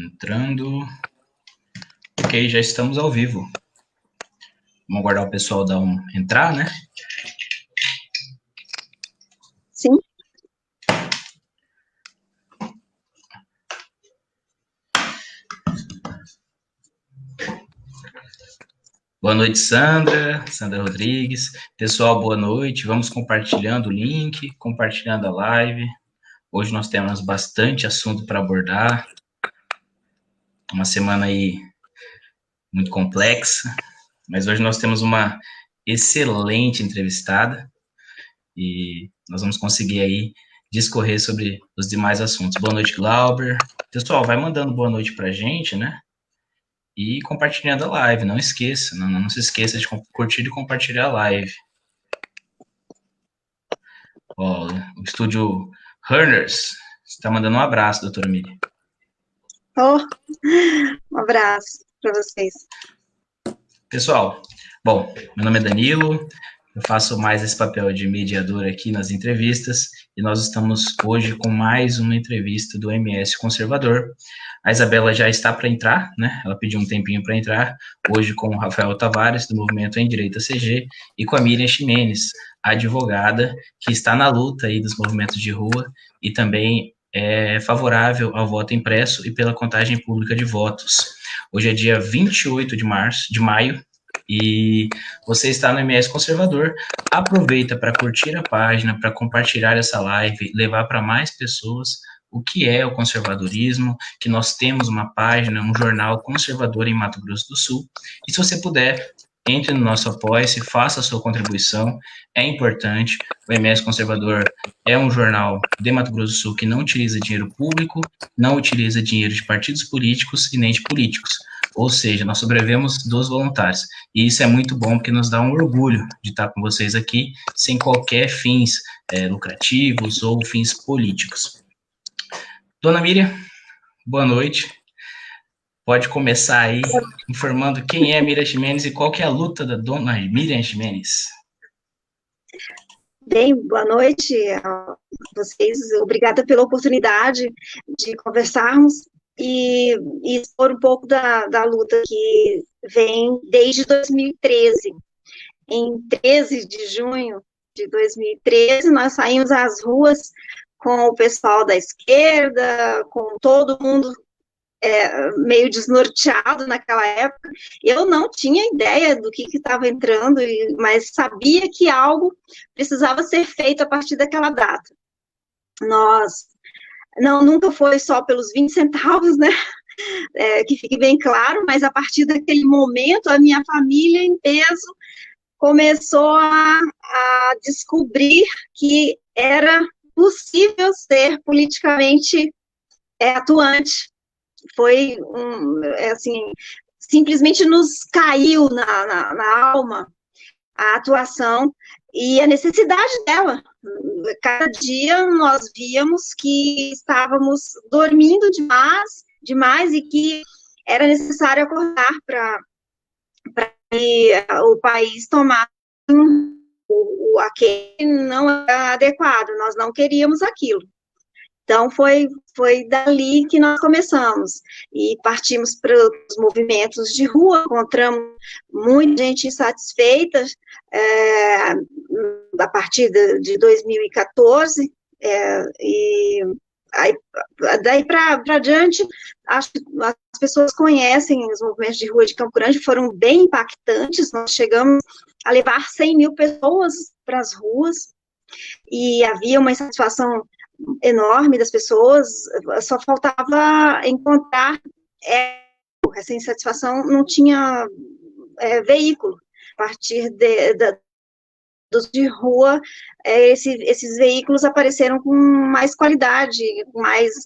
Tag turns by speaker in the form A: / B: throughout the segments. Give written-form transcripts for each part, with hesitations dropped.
A: Entrando. Ok, já estamos ao vivo. Vamos aguardar o pessoal entrar, né?
B: Sim.
A: Boa noite, Sandra Rodrigues. Pessoal, boa noite. Vamos compartilhando o link, compartilhando a live. Hoje nós temos bastante assunto para abordar. Uma semana aí muito complexa, mas hoje nós temos uma excelente entrevistada e nós vamos conseguir aí discorrer sobre os demais assuntos. Boa noite, Glauber. Pessoal, vai mandando boa noite para a gente, né? E compartilhando a live, não esqueça, não se esqueça de curtir e compartilhar a live. Ó, o estúdio Hurners está mandando um abraço, doutora Miriam.
B: Oh, um abraço para vocês.
A: Pessoal, bom, meu nome é Danilo, eu faço mais esse papel de mediador aqui nas entrevistas e nós estamos hoje com mais uma entrevista do MS Conservador. A Isabela já está para entrar, né? Ela pediu um tempinho para entrar, hoje com o Rafael Tavares, do Movimento em Direito CG, e com a Miriam Ximenes, a advogada que está na luta aí dos movimentos de rua e também é favorável ao voto impresso e pela contagem pública de votos. Hoje é dia 28 de maio, e você está no MS Conservador. Aproveita para curtir a página, para compartilhar essa live, levar para mais pessoas o que é o conservadorismo, que nós temos uma página, um jornal conservador em Mato Grosso do Sul. E se você puder, entre no nosso Apoia-se, faça a sua contribuição, é importante. O MS Conservador é um jornal de Mato Grosso do Sul que não utiliza dinheiro público, não utiliza dinheiro de partidos políticos e nem de políticos. Ou seja, nós sobrevivemos dos voluntários. E isso é muito bom, porque nos dá um orgulho de estar com vocês aqui, sem qualquer fins lucrativos ou fins políticos. Dona Miriam, boa noite. Pode começar aí informando quem é a Miriam Ximenes e qual que é a luta da dona Miriam Ximenes.
B: Bem, boa noite a vocês. Obrigada pela oportunidade de conversarmos e expor um pouco da luta que vem desde 2013. Em 13 de junho de 2013, nós saímos às ruas com o pessoal da esquerda, com todo mundo meio desnorteado naquela época. Eu não tinha ideia do que estava entrando, mas sabia que algo precisava ser feito a partir daquela data. Nunca foi só pelos 20 centavos, né? Que fique bem claro, mas a partir daquele momento, a minha família em peso começou a descobrir que era possível ser politicamente atuante. Foi, assim, simplesmente nos caiu na alma a atuação e a necessidade dela. Cada dia nós víamos que estávamos dormindo demais e que era necessário acordar para o país tomar aquele não era adequado, nós não queríamos aquilo. Então, foi dali que nós começamos, e partimos para os movimentos de rua, encontramos muita gente insatisfeita, a partir de 2014, e aí, daí para diante, acho que as pessoas conhecem os movimentos de rua de Campo Grande, foram bem impactantes, nós chegamos a levar 100 mil pessoas para as ruas, e havia uma insatisfação enorme das pessoas, só faltava encontrar essa insatisfação, não tinha veículo. A partir dos de rua, esses veículos apareceram com mais qualidade,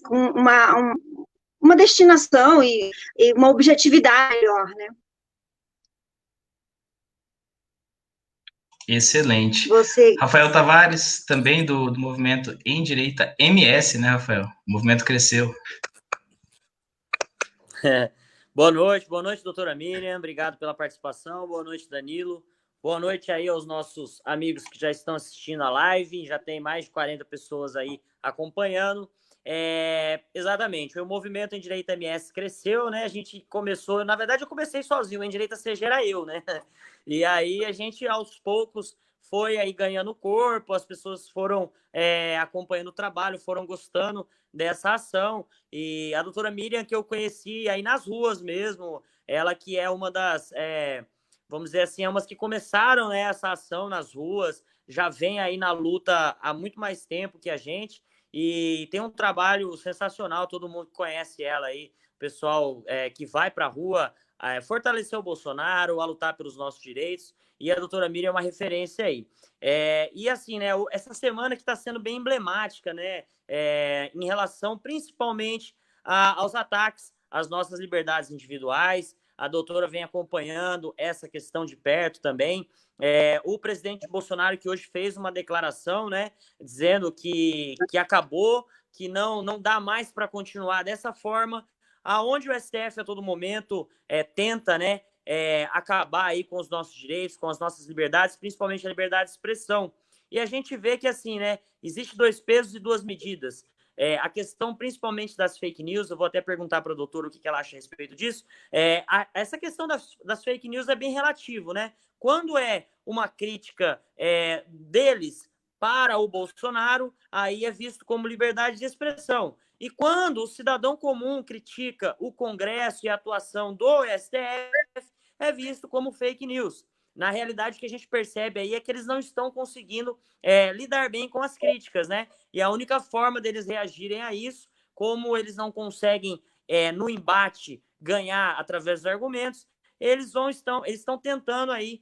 B: com uma destinação e uma objetividade melhor, né?
A: Excelente. Rafael Tavares, também do movimento Em Direita MS, né, Rafael? O movimento cresceu.
C: Boa noite, doutora Miriam, obrigado pela participação, boa noite, Danilo, boa noite aí aos nossos amigos que já estão assistindo a live, já tem mais de 40 pessoas aí acompanhando, Exatamente, o movimento Em Direita MS cresceu, né? A gente começou, na verdade eu comecei sozinho, o Em Direita CG era eu, né? E aí a gente aos poucos foi aí ganhando corpo, as pessoas foram acompanhando o trabalho, foram gostando dessa ação, e a doutora Miriam, que eu conheci aí nas ruas mesmo, ela que é uma das, vamos dizer assim, é umas que começaram, né, essa ação nas ruas, já vem aí na luta há muito mais tempo que a gente, e tem um trabalho sensacional, todo mundo conhece ela aí, pessoal que vai para a rua fortalecer o Bolsonaro, a lutar pelos nossos direitos, e a doutora Miriam é uma referência aí. E assim, né, essa semana que está sendo bem emblemática, né, em relação principalmente aos ataques às nossas liberdades individuais, a doutora vem acompanhando essa questão de perto também. O presidente Bolsonaro, que hoje fez uma declaração, né, dizendo que acabou, que não dá mais para continuar dessa forma, aonde o STF a todo momento tenta, né, acabar aí com os nossos direitos, com as nossas liberdades, principalmente a liberdade de expressão. E a gente vê que, assim, né, existe 2 pesos e 2 medidas. A questão principalmente das fake news, eu vou até perguntar para a doutora o que ela acha a respeito disso. Essa questão das fake news é bem relativo, né? Quando é uma crítica deles para o Bolsonaro, aí é visto como liberdade de expressão. E quando o cidadão comum critica o Congresso e a atuação do STF, é visto como fake news. Na realidade, o que a gente percebe aí é que eles não estão conseguindo lidar bem com as críticas, né? E a única forma deles reagirem a isso, como eles não conseguem, no embate, ganhar através dos argumentos, eles estão tentando aí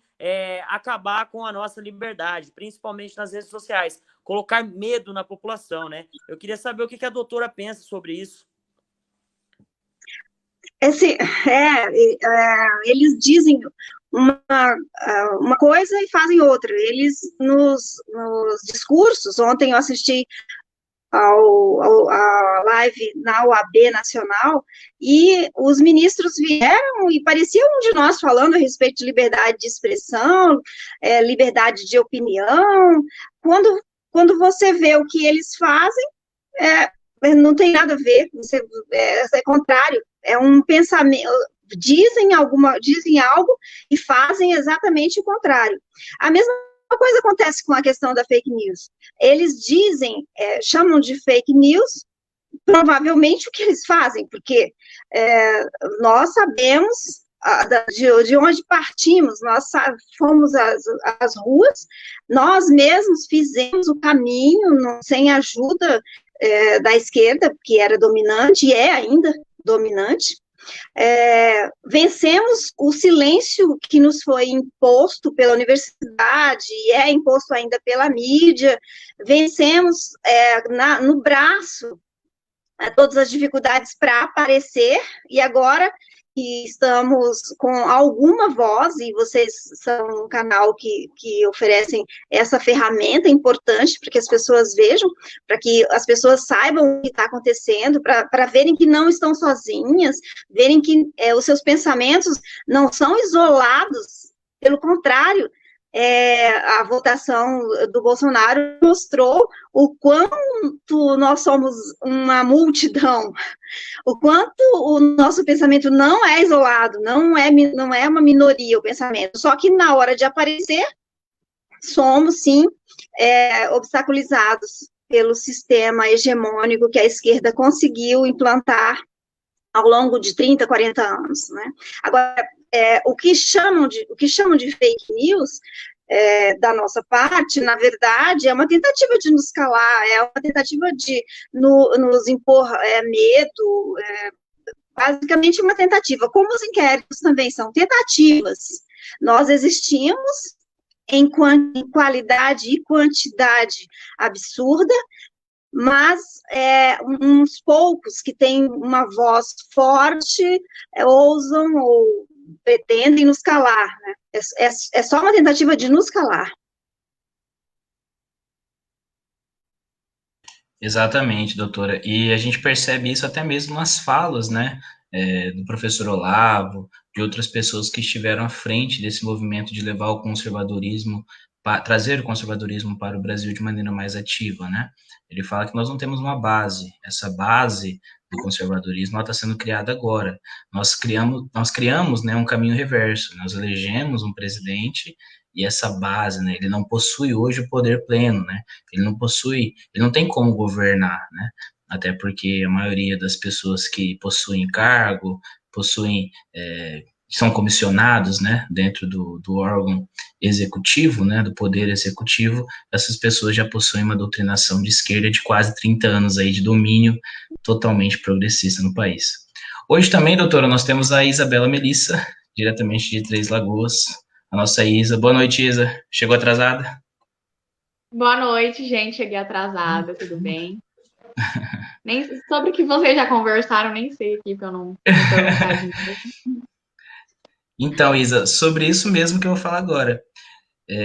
C: acabar com a nossa liberdade, principalmente nas redes sociais, colocar medo na população, né? Eu queria saber o que a doutora pensa sobre isso.
B: Eles dizem uma coisa e fazem outra. Eles, nos discursos, ontem eu assisti a live na OAB Nacional, e os ministros vieram e parecia um de nós falando a respeito de liberdade de expressão, liberdade de opinião. Quando você vê o que eles fazem, não tem nada a ver, é contrário, é um pensamento, dizem algo e fazem exatamente o contrário. A mesma coisa acontece com a questão da fake news. Eles dizem, chamam de fake news, provavelmente o que eles fazem, porque nós sabemos de onde partimos, nós fomos às ruas, nós mesmos fizemos o caminho sem ajuda da esquerda, que era dominante e é ainda dominante. Vencemos o silêncio que nos foi imposto pela universidade e é imposto ainda pela mídia, vencemos no braço todas as dificuldades para aparecer, e agora que estamos com alguma voz, e vocês são um canal que oferecem essa ferramenta importante para que as pessoas vejam, para que as pessoas saibam o que está acontecendo, para verem que não estão sozinhas, verem que os seus pensamentos não são isolados, pelo contrário, a votação do Bolsonaro mostrou o quanto nós somos uma multidão, o quanto o nosso pensamento não é isolado, não é uma minoria o pensamento, só que na hora de aparecer, somos, sim, obstaculizados pelo sistema hegemônico que a esquerda conseguiu implantar ao longo de 30, 40 anos, né? Agora, o que chamam de fake news, da nossa parte, na verdade, é uma tentativa de nos calar, é uma tentativa de nos impor medo, basicamente uma tentativa, como os inquéritos também são tentativas. Nós existimos em qualidade e quantidade absurda, mas uns poucos que têm uma voz forte ousam ou pretendem nos calar, né? É só uma tentativa de nos calar.
A: Exatamente, doutora. E a gente percebe isso até mesmo nas falas, né, do professor Olavo, de outras pessoas que estiveram à frente desse movimento de levar o conservadorismo trazer o conservadorismo para o Brasil de maneira mais ativa, né? Ele fala que nós não temos uma base. Essa base do conservadorismo está sendo criada agora. Nós criamos, né, um caminho reverso. Nós elegemos um presidente e essa base, né, ele não possui hoje o poder pleno, né? Ele não tem como governar, né? Até porque a maioria das pessoas que possuem cargo, são comissionados, né, dentro do órgão executivo, né, do poder executivo, essas pessoas já possuem uma doutrinação de esquerda de quase 30 anos aí de domínio totalmente progressista no país. Hoje também, doutora, nós temos a Isabela Melissa, diretamente de Três Lagoas, a nossa Isa. Boa noite, Isa. Chegou atrasada?
D: Boa noite, gente. Cheguei atrasada, tudo bem? Nem sobre o que vocês já conversaram, nem sei aqui, porque eu não perguntar de novo.
A: Então, Isa, sobre isso mesmo que eu vou falar agora.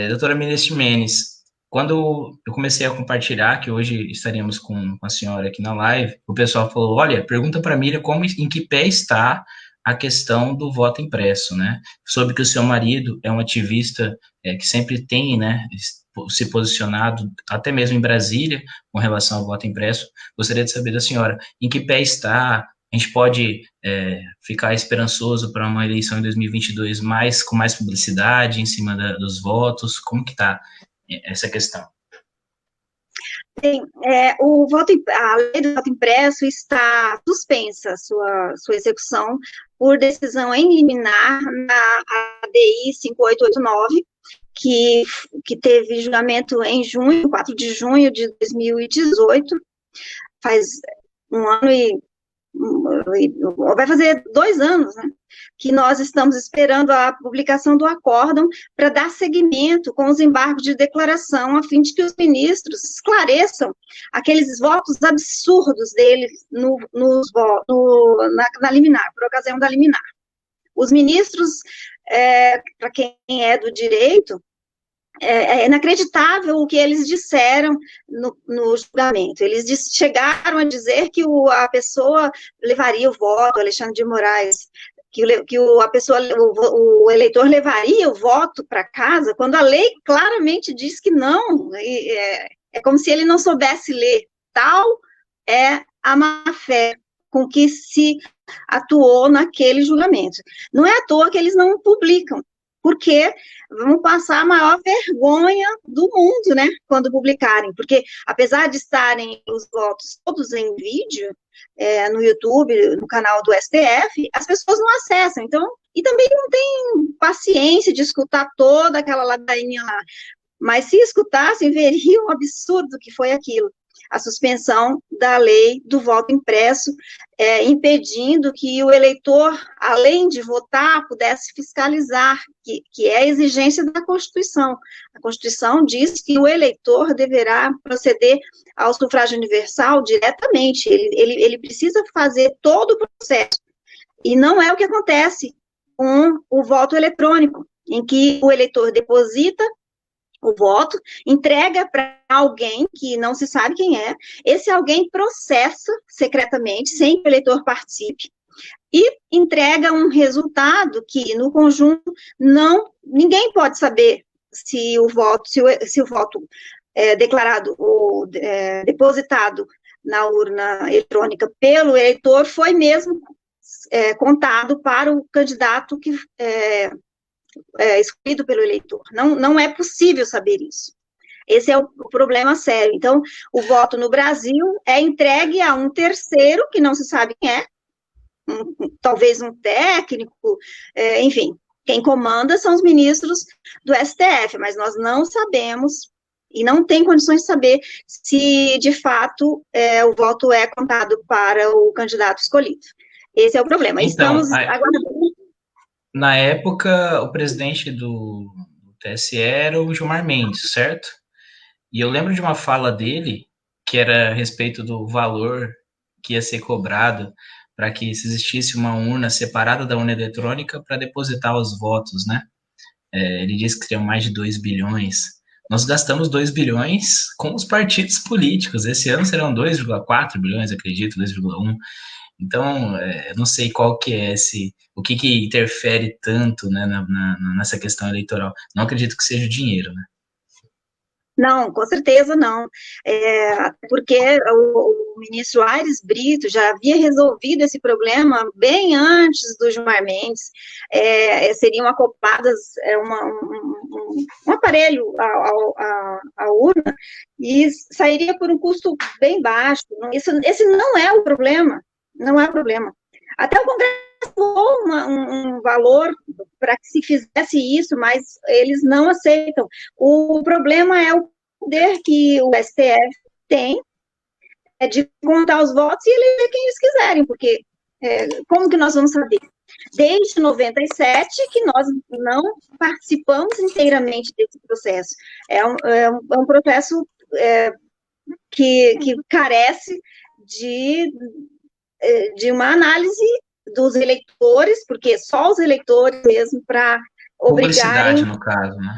A: Doutora Ministro Menes, quando eu comecei a compartilhar, que hoje estaremos com a senhora aqui na live, o pessoal falou, olha, pergunta para a Miriam em que pé está a questão do voto impresso, né? Soube que o seu marido é um ativista que sempre tem, né, se posicionado, até mesmo em Brasília, com relação ao voto impresso. Gostaria de saber da senhora, em que pé está? A gente pode ficar esperançoso para uma eleição em 2022 com mais publicidade em cima dos votos? Como que está essa questão?
B: Sim, a lei do voto impresso está suspensa, sua execução, por decisão em liminar na ADI 5889, que teve julgamento em 4 de junho de 2018, faz um ano vai fazer 2 anos, né, que nós estamos esperando a publicação do acórdão para dar seguimento com os embargos de declaração, a fim de que os ministros esclareçam aqueles votos absurdos deles na liminar, por ocasião da liminar. Os ministros, para quem é do direito, é inacreditável o que eles disseram no julgamento. Eles chegaram a dizer que a pessoa levaria o voto, Alexandre de Moraes, o eleitor levaria o voto para casa, quando a lei claramente diz que não. É como se ele não soubesse ler. Tal é a má-fé com que se atuou naquele julgamento. Não é à toa que eles não publicam, porque vão passar a maior vergonha do mundo, né, quando publicarem, porque apesar de estarem os votos todos em vídeo, no YouTube, no canal do STF, as pessoas não acessam, então, e também não tem paciência de escutar toda aquela ladainha lá, mas se escutassem, veriam o absurdo que foi aquilo. A suspensão da lei do voto impresso, impedindo que o eleitor, além de votar, pudesse fiscalizar, que é a exigência da Constituição. A Constituição diz que o eleitor deverá proceder ao sufrágio universal diretamente, ele precisa fazer todo o processo, e não é o que acontece com o voto eletrônico, em que o eleitor deposita o voto, entrega para alguém que não se sabe quem é, esse alguém processa secretamente, sem que o eleitor participe, e entrega um resultado que, no conjunto, ninguém pode saber se o voto declarado ou depositado na urna eletrônica pelo eleitor foi mesmo contado para o candidato que escolhido pelo eleitor. Não é possível saber isso. Esse é o problema sério. Então, o voto no Brasil é entregue a um terceiro, que não se sabe quem é, talvez um técnico, enfim, quem comanda são os ministros do STF, mas nós não sabemos, e não tem condições de saber se, de fato, o voto é contado para o candidato escolhido. Esse é o problema.
A: Então,
B: estamos aguardando.
A: Na época, o presidente do TSE era o Gilmar Mendes, certo? E eu lembro de uma fala dele, que era a respeito do valor que ia ser cobrado para que se existisse uma urna separada da urna eletrônica para depositar os votos, né? Ele disse que seriam mais de 2 bilhões. Nós gastamos 2 bilhões com os partidos políticos. Esse ano serão 2,4 bilhões, acredito, 2,1. Então, não sei qual que é o que interfere tanto, né, nessa questão eleitoral. Não acredito que seja o dinheiro, né?
B: Não, com certeza não. Porque o ministro Aires Brito já havia resolvido esse problema bem antes do Gilmar Mendes. Seriam acopladas um aparelho à urna e sairia por um custo bem baixo. Esse não é o problema, não é o problema. Até o Congresso falou um valor para que se fizesse isso, mas eles não aceitam. O problema é o poder que o STF tem de contar os votos e eleger quem eles quiserem, porque como que nós vamos saber? Desde 97 que nós não participamos inteiramente desse processo. É um processo que carece de uma análise dos eleitores, porque só os eleitores mesmo para obrigarem...
A: Publicidade, no caso, né?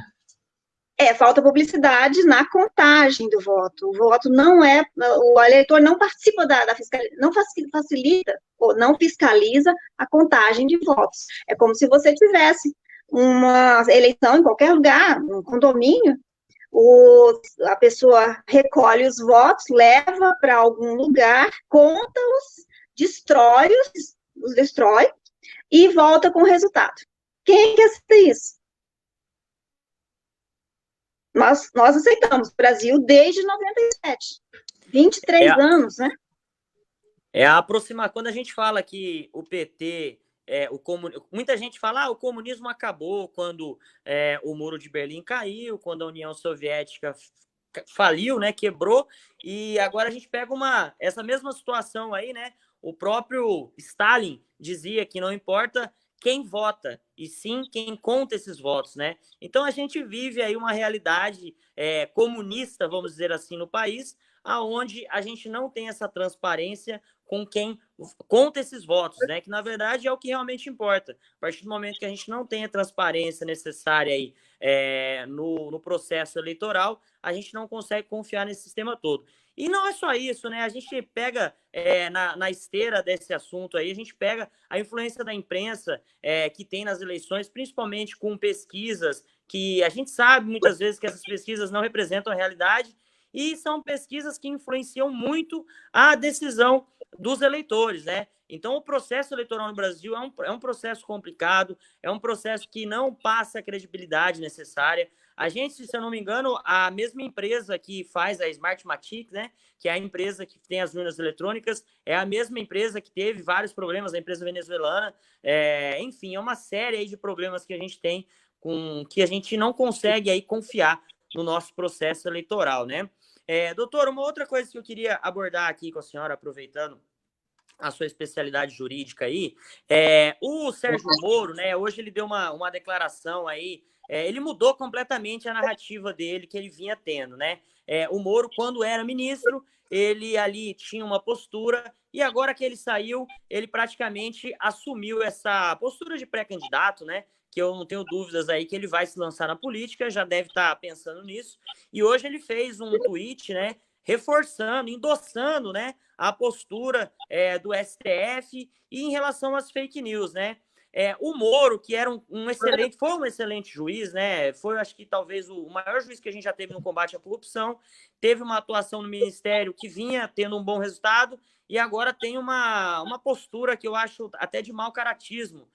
B: Falta publicidade na contagem do voto. O voto o eleitor não participa da fiscalização, não facilita ou não fiscaliza a contagem de votos. É como se você tivesse uma eleição em qualquer lugar, um condomínio, a pessoa recolhe os votos, leva para algum lugar, conta-os, os destrói e volta com o resultado. Quem quer ser isso? Nós aceitamos o Brasil desde 97, 23 anos, né?
C: Quando a gente fala que o PT, muita gente fala, o comunismo acabou quando o Muro de Berlim caiu, quando a União Soviética faliu, né, quebrou, e agora a gente pega essa mesma situação aí, né? O próprio Stalin dizia que não importa quem vota, e sim quem conta esses votos, né? Então, a gente vive aí uma realidade comunista, vamos dizer assim, no país, aonde a gente não tem essa transparência com quem conta esses votos, né? Que, na verdade, é o que realmente importa. A partir do momento que a gente não tem a transparência necessária aí, no processo eleitoral, a gente não consegue confiar nesse sistema todo. E não é só isso, né? A gente pega na esteira desse assunto aí, a gente pega a influência da imprensa que tem nas eleições, principalmente com pesquisas que a gente sabe muitas vezes que essas pesquisas não representam a realidade e são pesquisas que influenciam muito a decisão dos eleitores, né? Então, o processo eleitoral no Brasil é um processo complicado, é um processo que não passa a credibilidade necessária. A gente, se eu não me engano, a mesma empresa que faz a Smartmatic, né, que é a empresa que tem as urnas eletrônicas, é a mesma empresa que teve vários problemas, a empresa venezuelana. Enfim, é uma série aí de problemas que a gente tem, que a gente não consegue aí confiar no nosso processo eleitoral, né? Doutor, uma outra coisa que eu queria abordar aqui com a senhora, aproveitando a sua especialidade jurídica aí, o Sérgio Moro, né, hoje ele deu uma declaração aí, ele mudou completamente a narrativa dele que ele vinha tendo, né? O Moro, quando era ministro, ele ali tinha uma postura e agora que ele saiu, ele praticamente assumiu essa postura de pré-candidato, né? Que eu não tenho dúvidas aí que ele vai se lançar na política, já deve estar pensando nisso. E hoje ele fez um tweet, né? Reforçando, endossando, né, a postura do STF e em relação às fake news, né? O Moro, que era foi um excelente juiz, né? Foi, acho que talvez o maior juiz que a gente já teve no combate à corrupção, teve uma atuação no Ministério que vinha tendo um bom resultado e agora tem uma postura que eu acho até de mau caratismo,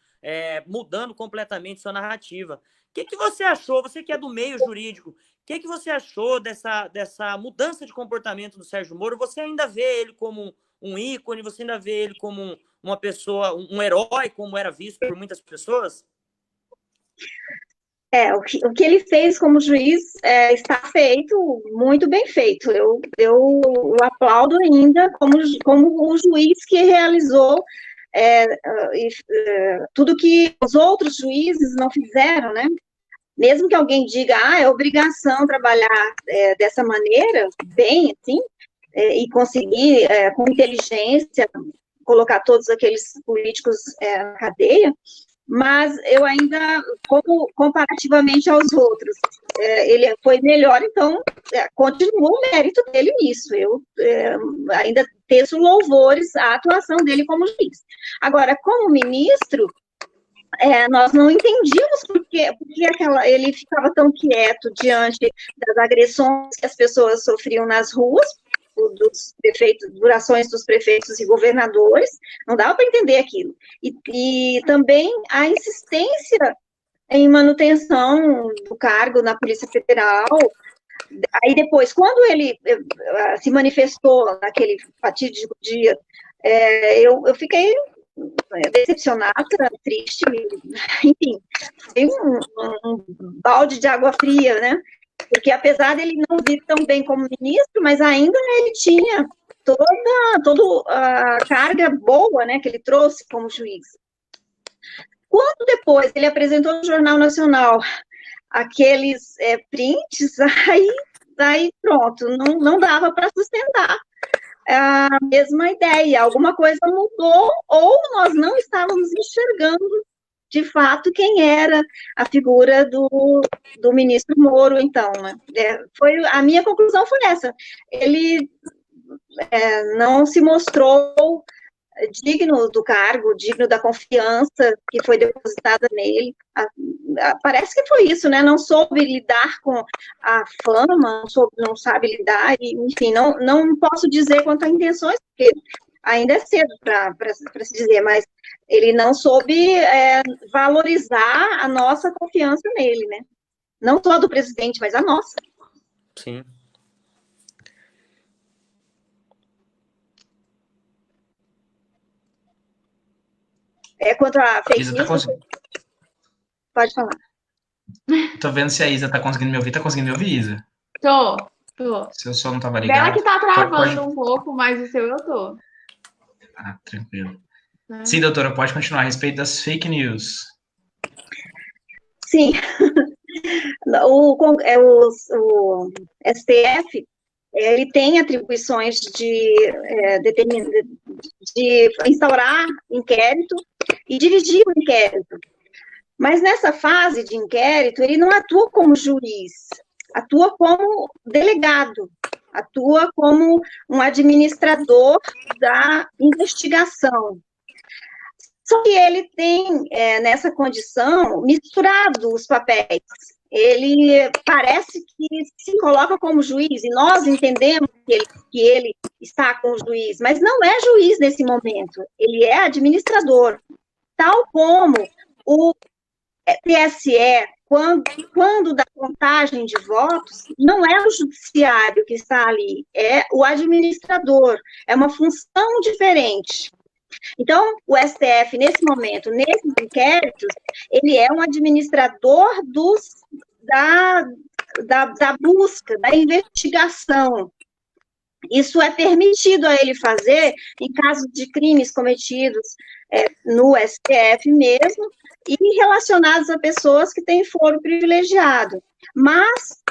C: mudando completamente sua narrativa. O que você achou? Você que é do meio jurídico, o que você achou dessa mudança de comportamento do Sérgio Moro? Você ainda vê ele como um ícone? Você ainda vê ele como uma pessoa, um herói, como era visto por muitas pessoas?
B: O que ele fez como juiz está feito, muito bem feito. Eu aplaudo ainda como o juiz que realizou tudo que os outros juízes não fizeram, né? Mesmo que alguém diga, é obrigação trabalhar dessa maneira, bem, assim, e conseguir, com inteligência, colocar todos aqueles políticos na cadeia, mas eu ainda, comparativamente aos outros, ele foi melhor, então, continua o mérito dele nisso. Eu ainda teço louvores à atuação dele como juiz. Agora, como ministro, nós não entendíamos porque ele ficava tão quieto diante das agressões que as pessoas sofriam nas ruas, dos prefeitos, por ações dos prefeitos e governadores, não dava para entender aquilo. E também a insistência em manutenção do cargo na Polícia Federal. Aí depois, quando ele se manifestou naquele fatídico dia, eu fiquei decepcionada, triste, enfim, foi um balde de água fria, né? Porque apesar dele não vir tão bem como ministro, mas ainda ele tinha toda a carga boa, né, que ele trouxe como juiz. Quando depois ele apresentou no Jornal Nacional aqueles prints, aí pronto, não dava para sustentar a mesma ideia, alguma coisa mudou, ou nós não estávamos enxergando, de fato, quem era a figura do ministro Moro, então, né? A minha conclusão foi essa, ele não se mostrou digno do cargo, digno da confiança que foi depositada nele. Parece que foi isso, né? Não soube lidar com a fama, não sabe lidar, e, enfim, não posso dizer quanto a intenções, porque ainda é cedo para se dizer, mas ele não soube valorizar a nossa confiança nele, né? Não só do presidente, mas a nossa.
C: Sim.
B: Quanto a fake news, pode falar.
A: Tô vendo se a Isa tá conseguindo me ouvir. Tá conseguindo me ouvir, Isa?
D: Tô.
A: Se o som não tava ligado.
D: Dela que tá travando um pouco, mas o seu eu tô.
A: Ah, tranquilo. Sim, doutora, pode continuar a respeito das fake news.
B: Sim. O STF, ele tem atribuições de instaurar inquérito e dirigir o inquérito. Mas nessa fase de inquérito, ele não atua como juiz, atua como delegado, atua como um administrador da investigação. Só que ele tem, nessa condição, misturado os papéis. Ele parece que se coloca como juiz, e nós entendemos que ele está com o juiz, mas não é juiz nesse momento, ele é administrador. Tal como o TSE, quando da contagem de votos, não é o judiciário que está ali, é o administrador, é uma função diferente. Então, o STF, nesse momento, nesses inquéritos, ele é um administrador da busca, da investigação. Isso é permitido a ele fazer em caso de crimes cometidos no STF mesmo, e relacionados a pessoas que têm foro privilegiado. Mas,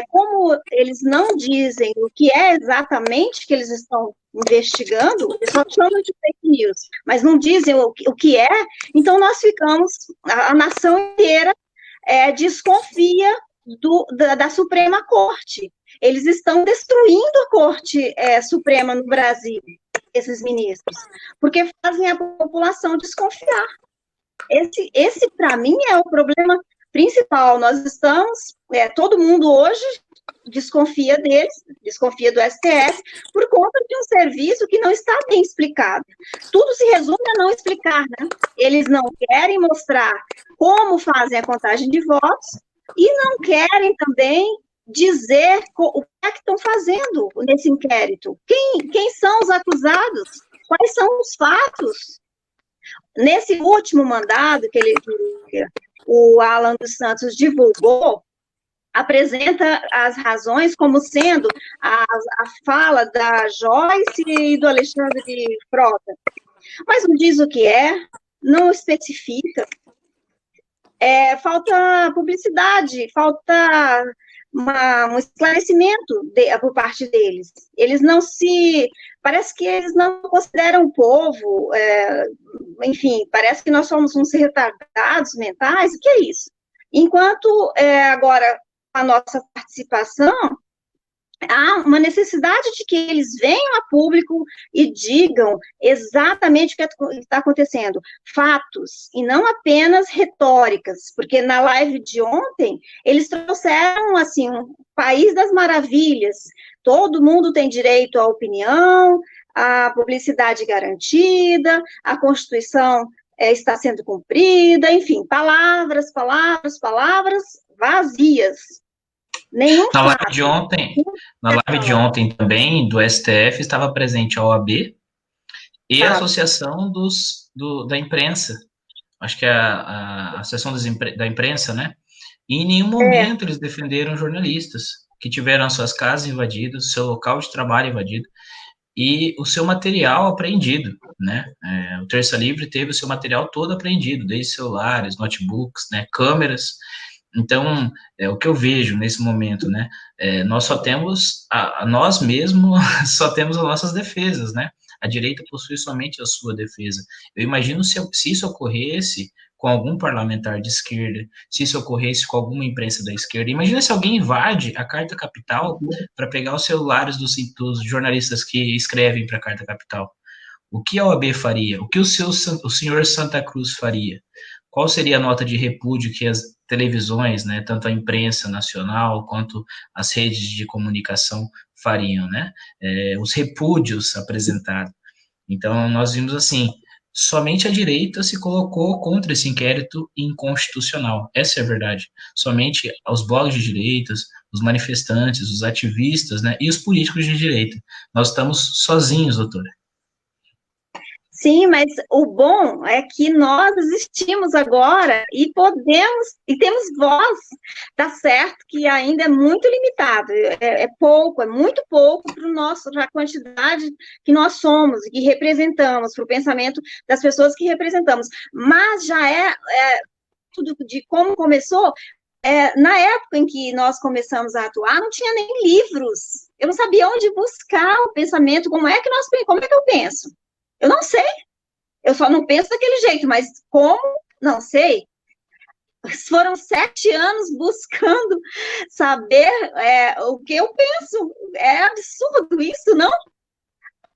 B: como eles não dizem o que é exatamente que eles estão investigando, eles só chamam de fake news, mas não dizem o que é, então nós ficamos, a nação inteira desconfia da Suprema Corte. Eles estão destruindo a Corte Suprema no Brasil, esses ministros, porque fazem a população desconfiar. Esse para mim, é o problema principal. Nós estamos, todo mundo hoje desconfia deles, desconfia do STF, por conta de um serviço que não está bem explicado. Tudo se resume a não explicar, né? Eles não querem mostrar como fazem a contagem de votos e não querem também dizer o que é que estão fazendo nesse inquérito. Quem são os acusados? Quais são os fatos? Nesse último mandado que o Alan dos Santos divulgou, apresenta as razões como sendo a fala da Joyce e do Alexandre Frota. Mas não diz o que é, não especifica. Falta publicidade, falta um esclarecimento por parte deles. Eles não parece que eles não consideram o povo, enfim, parece que nós somos uns retardados mentais, o que é isso? Enquanto, agora, a nossa participação, há uma necessidade de que eles venham a público e digam exatamente o que está acontecendo, fatos, e não apenas retóricas, porque na live de ontem, eles trouxeram, assim, um país das maravilhas, todo mundo tem direito à opinião, à publicidade garantida, a Constituição está sendo cumprida, enfim, palavras, palavras, palavras vazias. Nenhum
A: Na live
B: fato.
A: de ontem, na live de ontem também, do STF, estava presente a OAB e a Associação da Imprensa. Acho que é a Associação da Imprensa, né? E em nenhum momento eles defenderam jornalistas que tiveram suas casas invadidas, seu local de trabalho invadido e o seu material apreendido, né? O Terça Livre teve o seu material todo apreendido, desde celulares, notebooks, né? Câmeras. Então, o que eu vejo nesse momento, né? Nós só temos, nós mesmos, só temos as nossas defesas, né? A direita possui somente a sua defesa. Eu imagino se isso ocorresse com algum parlamentar de esquerda, se isso ocorresse com alguma imprensa da esquerda. Imagina se alguém invade a Carta Capital para pegar os celulares dos jornalistas que escrevem para a Carta Capital. O que a OAB faria? O que o senhor Santa Cruz faria? Qual seria a nota de repúdio que as televisões, né, tanto a imprensa nacional quanto as redes de comunicação fariam, né? Os repúdios apresentados. Então, nós vimos assim, somente a direita se colocou contra esse inquérito inconstitucional. Essa é a verdade. Somente os blogs de direitas, os manifestantes, os ativistas, né, e os políticos de direita. Nós estamos sozinhos, doutora.
B: Sim, mas o bom é que nós existimos agora e podemos, e temos voz, tá certo que ainda é muito limitado, é pouco, é muito pouco para a quantidade que nós somos e que representamos, para o pensamento das pessoas que representamos, mas já tudo de como começou, na época em que nós começamos a atuar, não tinha nem livros, eu não sabia onde buscar o pensamento, como é que eu penso? Eu não sei, eu só não penso daquele jeito, mas como? Não sei. Foram 7 anos buscando saber o que eu penso. É absurdo isso, não?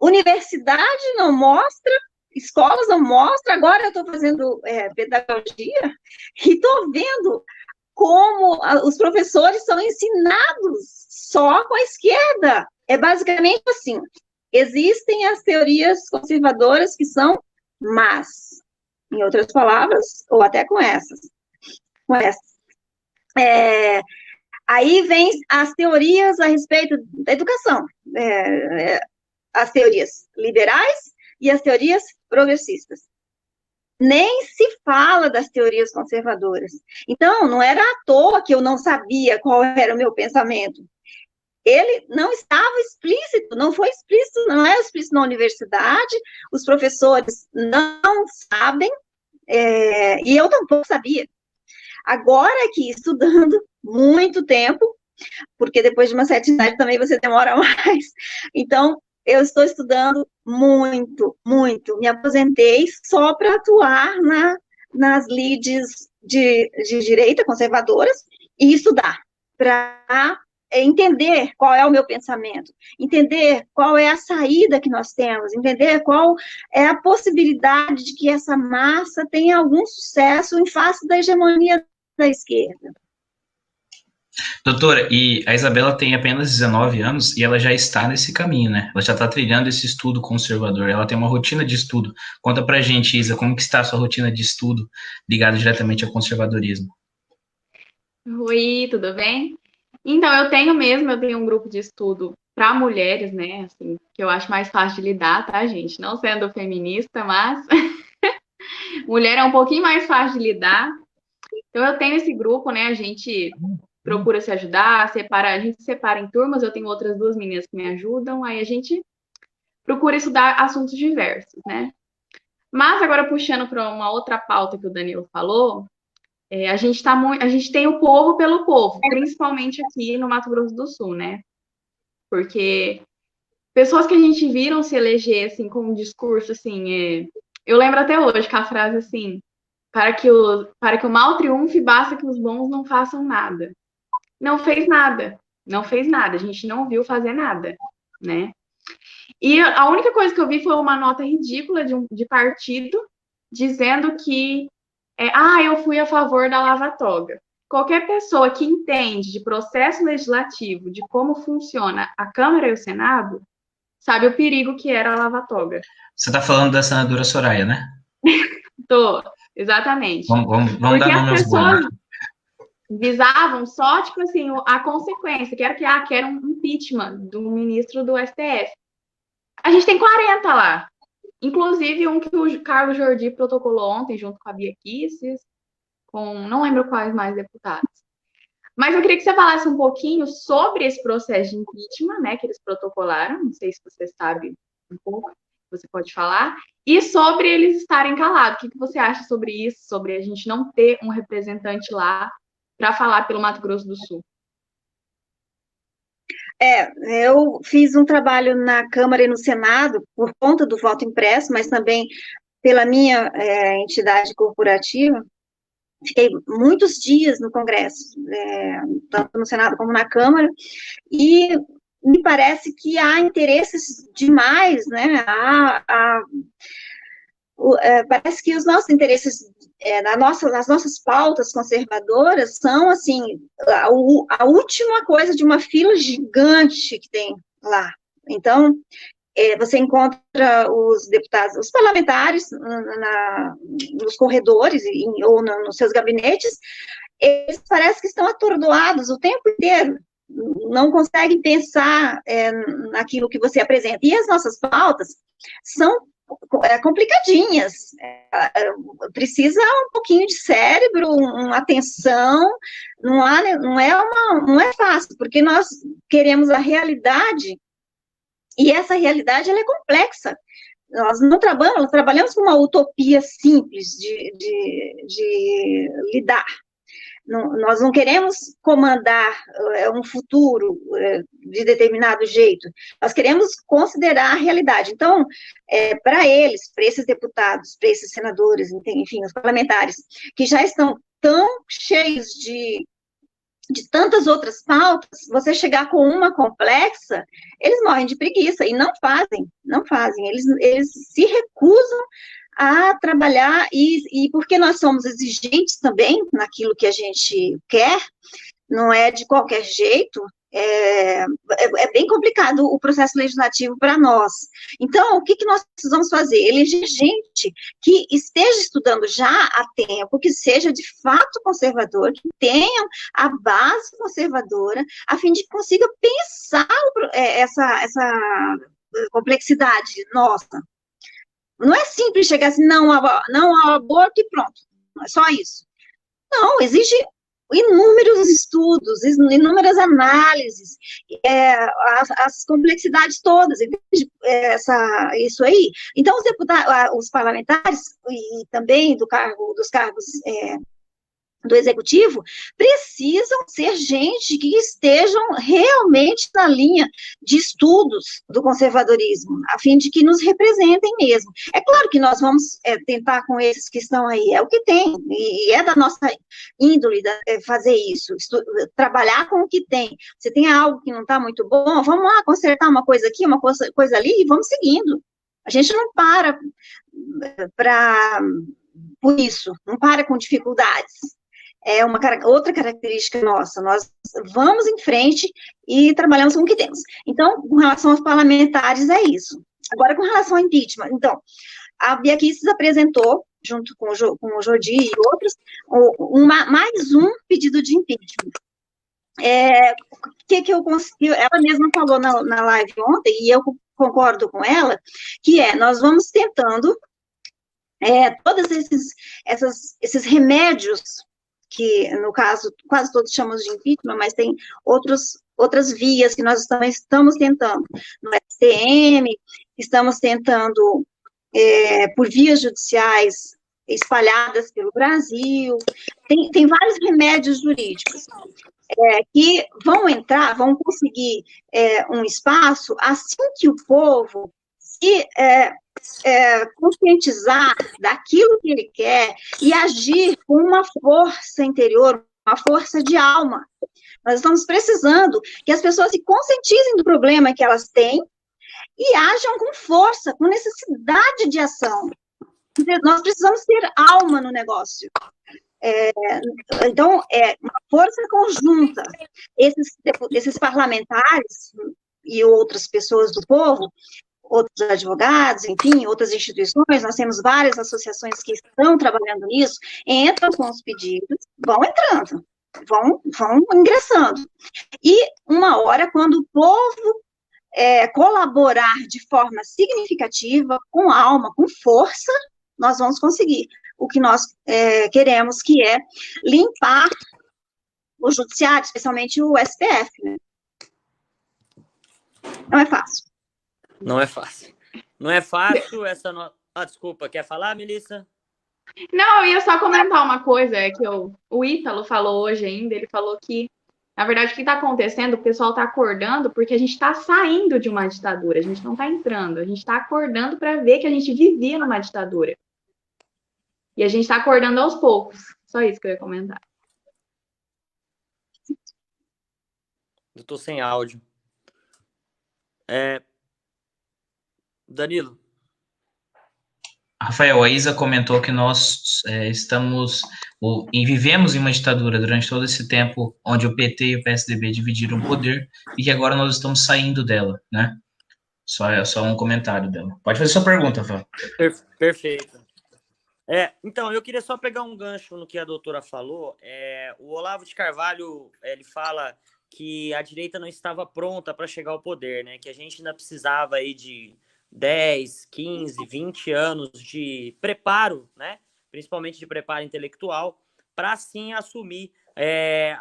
B: Universidade não mostra, escolas não mostram. Agora eu estou fazendo pedagogia e estou vendo como os professores são ensinados só com a esquerda. É basicamente assim. Existem as teorias conservadoras que são más, em outras palavras, ou até com essas. Aí vem as teorias a respeito da educação, as teorias liberais e as teorias progressistas. Nem se fala das teorias conservadoras. Então, não era à toa que eu não sabia qual era o meu pensamento. Ele não estava explícito, não foi explícito, não é explícito na universidade, os professores não sabem, e eu tampouco sabia. Agora aqui, estudando muito tempo, porque depois de uma certa idade também você demora mais, então eu estou estudando muito, muito, me aposentei só para atuar nas lides de direita conservadoras e estudar, para entender qual é o meu pensamento, entender qual é a saída que nós temos, entender qual é a possibilidade de que essa massa tenha algum sucesso em face da hegemonia da esquerda.
A: Doutora, e a Isabela tem apenas 19 anos e ela já está nesse caminho, né? Ela já está trilhando esse estudo conservador, ela tem uma rotina de estudo. Conta pra gente, Isa, como que está a sua rotina de estudo ligada diretamente ao conservadorismo?
D: Oi, tudo bem? Então, eu tenho um grupo de estudo para mulheres, né? Assim, que eu acho mais fácil de lidar, tá, gente? Não sendo feminista, mas mulher é um pouquinho mais fácil de lidar. Então, eu tenho esse grupo, né? A gente procura se ajudar, a gente separa em turmas, eu tenho outras 2 meninas que me ajudam, aí a gente procura estudar assuntos diversos, né? Mas agora, puxando para uma outra pauta que o Danilo falou, a gente tem o povo pelo povo, principalmente aqui no Mato Grosso do Sul, né? Porque pessoas que a gente viram se eleger, assim, com um discurso, assim, eu lembro até hoje que a frase, assim, para que o mal triunfe, basta que os bons não façam nada. Não fez nada. Não fez nada, a gente não viu fazer nada, né? E a única coisa que eu vi foi uma nota ridícula de partido dizendo que eu fui a favor da lava-toga. Qualquer pessoa que entende de processo legislativo, de como funciona a Câmara e o Senado, sabe o perigo que era a lava-toga.
A: Você está falando da senadora Soraya, né?
D: Tô, exatamente.
A: Vamos
D: Porque
A: dar nome aos bois.
D: Visavam só, tipo assim, a consequência, que era um impeachment do ministro do STF. A gente tem 40 lá. Inclusive um que o Carlos Jordi protocolou ontem, junto com a Bia Kicis, com não lembro quais mais deputados. Mas eu queria que você falasse um pouquinho sobre esse processo de impeachment, né, que eles protocolaram, não sei se você sabe um pouco, você pode falar, e sobre eles estarem calados. O que você acha sobre isso, sobre a gente não ter um representante lá para falar pelo Mato Grosso do Sul?
B: Eu fiz um trabalho na Câmara e no Senado por conta do voto impresso, mas também pela minha entidade corporativa. Fiquei muitos dias no Congresso, tanto no Senado como na Câmara, e me parece que há interesses demais, né? Parece que os nossos interesses nas nossas pautas conservadoras são, assim, a última coisa de uma fila gigante que tem lá. Então, você encontra os deputados, os parlamentares nos corredores ou nos seus gabinetes, eles parecem que estão atordoados o tempo inteiro, não conseguem pensar naquilo que você apresenta. E as nossas pautas são complicadinhas, precisa um pouquinho de cérebro, uma atenção, não é fácil, porque nós queremos a realidade, e essa realidade ela é complexa. Nós não trabalhamos com uma utopia simples de lidar. Nós não queremos comandar um futuro de determinado jeito. Nós queremos considerar a realidade. Então, para esses deputados, para esses senadores, enfim, os parlamentares, que já estão tão cheios de tantas outras pautas, você chegar com uma complexa, eles morrem de preguiça e não fazem. Eles se recusam a trabalhar, e porque nós somos exigentes também naquilo que a gente quer, não é de qualquer jeito, é bem complicado o processo legislativo para nós. Então, o que nós precisamos fazer? Eleger gente que esteja estudando já há tempo, que seja de fato conservador, que tenham a base conservadora, a fim de que consiga pensar essa complexidade nossa. Não é simples chegar assim, não ao aborto e pronto, não é só isso. Não, exige inúmeros estudos, inúmeras análises, as complexidades todas, isso aí. Então, os deputados, os parlamentares, e também dos cargos do executivo, precisam ser gente que estejam realmente na linha de estudos do conservadorismo, a fim de que nos representem mesmo. É claro que nós vamos tentar com esses que estão aí, é o que tem, e é da nossa índole fazer isso, trabalhar com o que tem. Você tem algo que não está muito bom, vamos lá consertar uma coisa aqui, uma coisa ali, e vamos seguindo. A gente não para por isso, não para com dificuldades. É outra característica nossa, nós vamos em frente e trabalhamos com o que temos. Então, com relação aos parlamentares, é isso. Agora, com relação ao impeachment, então, a Bia Kicis apresentou, junto com o Jordi e outros, mais um pedido de impeachment. Que eu consegui, ela mesma falou na live ontem, e eu concordo com ela, que nós vamos tentando todos esses remédios, que, no caso, quase todos chamamos de impeachment, mas tem outras vias que nós estamos tentando. No STM, estamos tentando, por vias judiciais espalhadas pelo Brasil, tem vários remédios jurídicos que vão conseguir um espaço assim que o povo se conscientizar daquilo que ele quer e agir com uma força interior, uma força de alma. Nós estamos precisando que as pessoas se conscientizem do problema que elas têm e ajam com força, com necessidade de ação. Nós precisamos ter alma no negócio. Então, uma força conjunta. Esses parlamentares e outras pessoas do povo, outros advogados, enfim, outras instituições, nós temos várias associações que estão trabalhando nisso, entram com os pedidos, vão entrando, vão ingressando. E uma hora, quando o povo colaborar de forma significativa, com alma, com força, nós vamos conseguir o que nós queremos, que é limpar o judiciário, especialmente o STF, né? Não é fácil.
C: Não é fácil. Não é fácil essa... desculpa, quer falar, Melissa?
D: Não, eu ia só comentar uma coisa, que o Ítalo falou hoje ainda, ele falou que, na verdade, o que está acontecendo, o pessoal está acordando porque a gente está saindo de uma ditadura, a gente não está entrando, a gente está acordando para ver que a gente vivia numa ditadura. E a gente está acordando aos poucos. Só isso que eu ia comentar.
C: Eu tô sem áudio. Danilo.
A: Rafael, a Isa comentou que nós vivemos em uma ditadura durante todo esse tempo, onde o PT e o PSDB dividiram o poder, e que agora nós estamos saindo dela, né? Só um comentário dela. Pode fazer sua pergunta, Rafael.
C: Perfeito. Então, eu queria só pegar um gancho no que a doutora falou. O Olavo de Carvalho, ele fala que a direita não estava pronta para chegar ao poder, né? Que a gente ainda precisava aí de 10, 15, 20 anos de preparo, né? Principalmente de preparo intelectual, para sim assumir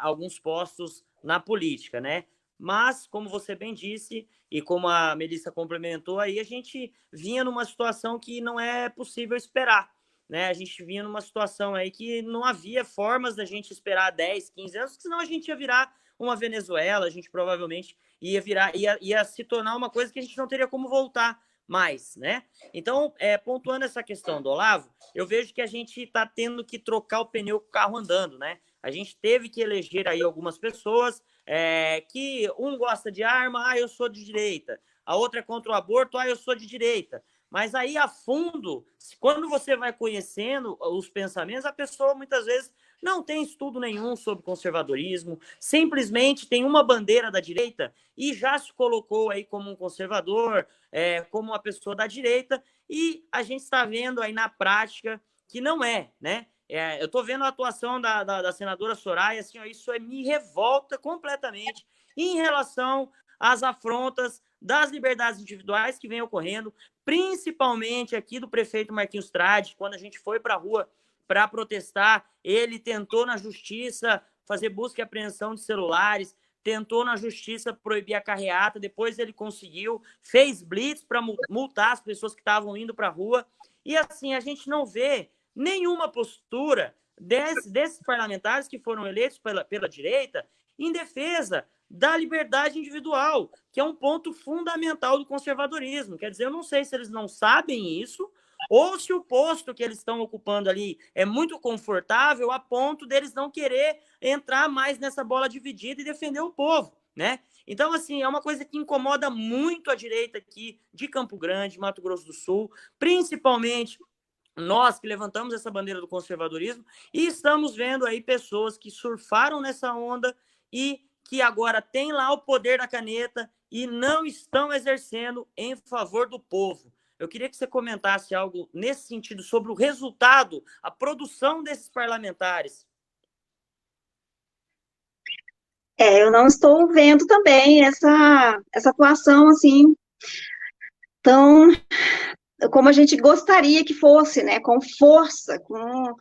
C: alguns postos na política, né? Mas, como você bem disse, e como a Melissa complementou aí, a gente vinha numa situação que não é possível esperar, né? A gente vinha numa situação aí que não havia formas da gente esperar 10, 15 anos, senão a gente ia virar uma Venezuela, a gente provavelmente ia se tornar uma coisa que a gente não teria como voltar mais, né? Então, pontuando essa questão do Olavo, eu vejo que a gente está tendo que trocar o pneu com o carro andando, né? A gente teve que eleger aí algumas pessoas que um gosta de arma, eu sou de direita, a outra é contra o aborto, eu sou de direita. Mas aí, a fundo, quando você vai conhecendo os pensamentos, a pessoa muitas vezes não tem estudo nenhum sobre conservadorismo, simplesmente tem uma bandeira da direita e já se colocou aí como um conservador, como uma pessoa da direita, e a gente está vendo aí na prática que não é, né? Eu estou vendo a atuação da senadora Soraya, assim, isso me revolta completamente em relação às afrontas das liberdades individuais que vem ocorrendo, principalmente aqui do prefeito Marquinhos Trade. Quando a gente foi para a rua para protestar, ele tentou na justiça fazer busca e apreensão de celulares, tentou na justiça proibir a carreata, depois ele conseguiu, fez blitz para multar as pessoas que estavam indo para a rua, e assim, a gente não vê nenhuma postura desses parlamentares que foram eleitos pela direita em defesa da liberdade individual, que é um ponto fundamental do conservadorismo. Quer dizer, eu não sei se eles não sabem isso, ou se o posto que eles estão ocupando ali é muito confortável a ponto deles não querer entrar mais nessa bola dividida e defender o povo, né? Então, assim, é uma coisa que incomoda muito a direita aqui de Campo Grande, Mato Grosso do Sul, principalmente nós que levantamos essa bandeira do conservadorismo, e estamos vendo aí pessoas que surfaram nessa onda e que agora têm lá o poder da caneta e não estão exercendo em favor do povo. Eu queria que você comentasse algo nesse sentido sobre o resultado, a produção desses parlamentares.
B: Eu não estou vendo também essa atuação assim tão como a gente gostaria que fosse, né? Com força, com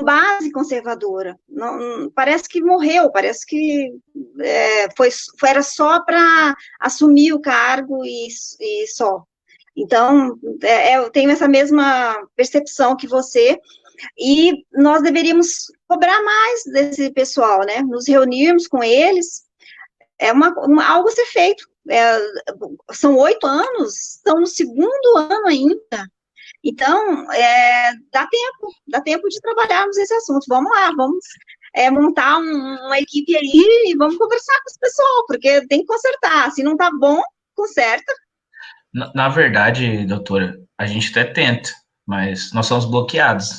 B: base conservadora. Não, parece que morreu, parece que era só para assumir o cargo e só. Então, eu tenho essa mesma percepção que você, e nós deveríamos cobrar mais desse pessoal, né? Nos reunirmos com eles, algo a ser feito. São 8 anos, estão no 2º ano ainda. Então, dá tempo de trabalharmos esse assunto. Vamos lá, vamos montar uma equipe aí e vamos conversar com esse pessoal, porque tem que consertar. Se não tá bom, conserta.
A: Na verdade, doutora, a gente até tenta, mas nós somos bloqueados,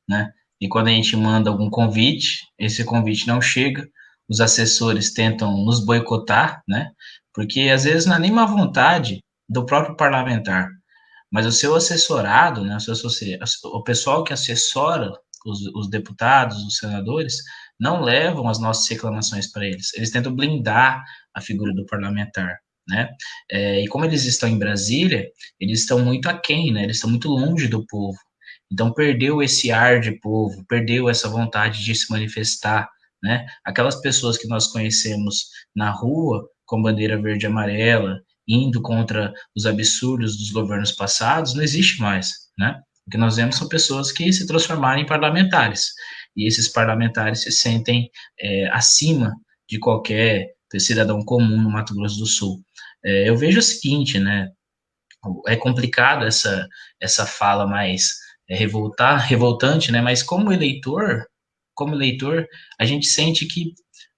A: né? E quando a gente manda algum convite, esse convite não chega, os assessores tentam nos boicotar, né? Porque às vezes não é nem má vontade do próprio parlamentar, mas o seu assessorado, né? O pessoal que assessora os deputados, os senadores, não levam as nossas reclamações para eles. Eles tentam blindar a figura do parlamentar, né? E como eles estão em Brasília, eles estão muito aquém, né? Eles estão muito longe do povo. Então, perdeu esse ar de povo, perdeu essa vontade de se manifestar, né? Aquelas pessoas que nós conhecemos na rua, com bandeira verde e amarela, indo contra os absurdos dos governos passados, não existe mais, né? O que nós vemos são pessoas que se transformaram em parlamentares, e esses parlamentares se sentem acima de qualquer cidadão comum no Mato Grosso do Sul. Eu vejo o seguinte, né? É complicado essa fala mais revoltante, né? Mas como eleitor, a gente sente que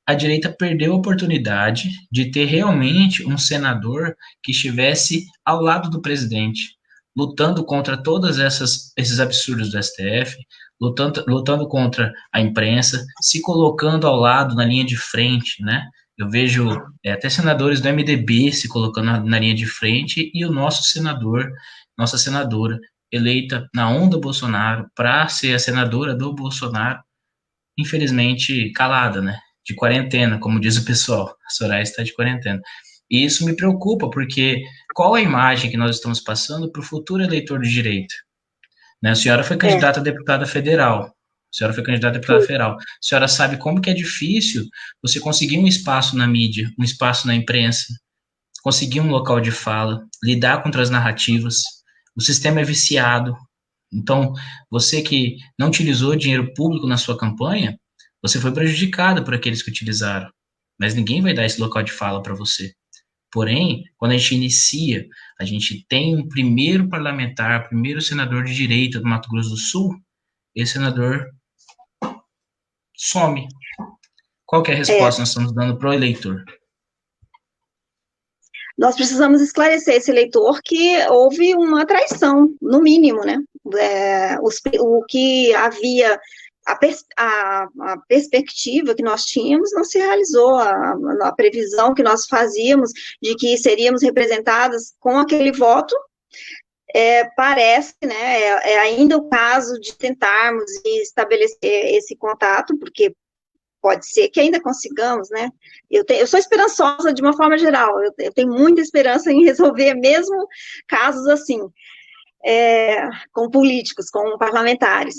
A: a direita perdeu a oportunidade de ter realmente um senador que estivesse ao lado do presidente, lutando contra todos esses absurdos do STF, lutando contra a imprensa, se colocando ao lado, na linha de frente, né? Eu vejo até senadores do MDB se colocando na linha de frente e o nosso senador, nossa senadora, eleita na onda Bolsonaro para ser a senadora do Bolsonaro, infelizmente calada, né? De quarentena, como diz o pessoal. A Soraya está de quarentena. E isso me preocupa, porque qual a imagem que nós estamos passando para o futuro eleitor de direita? Né? A senhora foi candidata a deputada federal. A senhora foi candidata a deputada federal. A senhora sabe como que é difícil você conseguir um espaço na mídia, um espaço na imprensa, conseguir um local de fala, lidar contra as narrativas. O sistema é viciado. Então, você que não utilizou dinheiro público na sua campanha, você foi prejudicado por aqueles que utilizaram. Mas ninguém vai dar esse local de fala para você. Porém, quando a gente inicia, a gente tem um primeiro parlamentar, primeiro senador de direita do Mato Grosso do Sul, esse senador some. Qual que é a resposta que nós estamos dando para o eleitor?
B: Nós precisamos esclarecer esse eleitor que houve uma traição, no mínimo, né? O que havia, a perspectiva que nós tínhamos não se realizou, a previsão que nós fazíamos de que seríamos representadas com aquele voto, parece, né, ainda o caso de tentarmos estabelecer esse contato, porque pode ser que ainda consigamos, né? Eu sou esperançosa de uma forma geral, eu tenho muita esperança em resolver mesmo casos assim, com políticos, com parlamentares,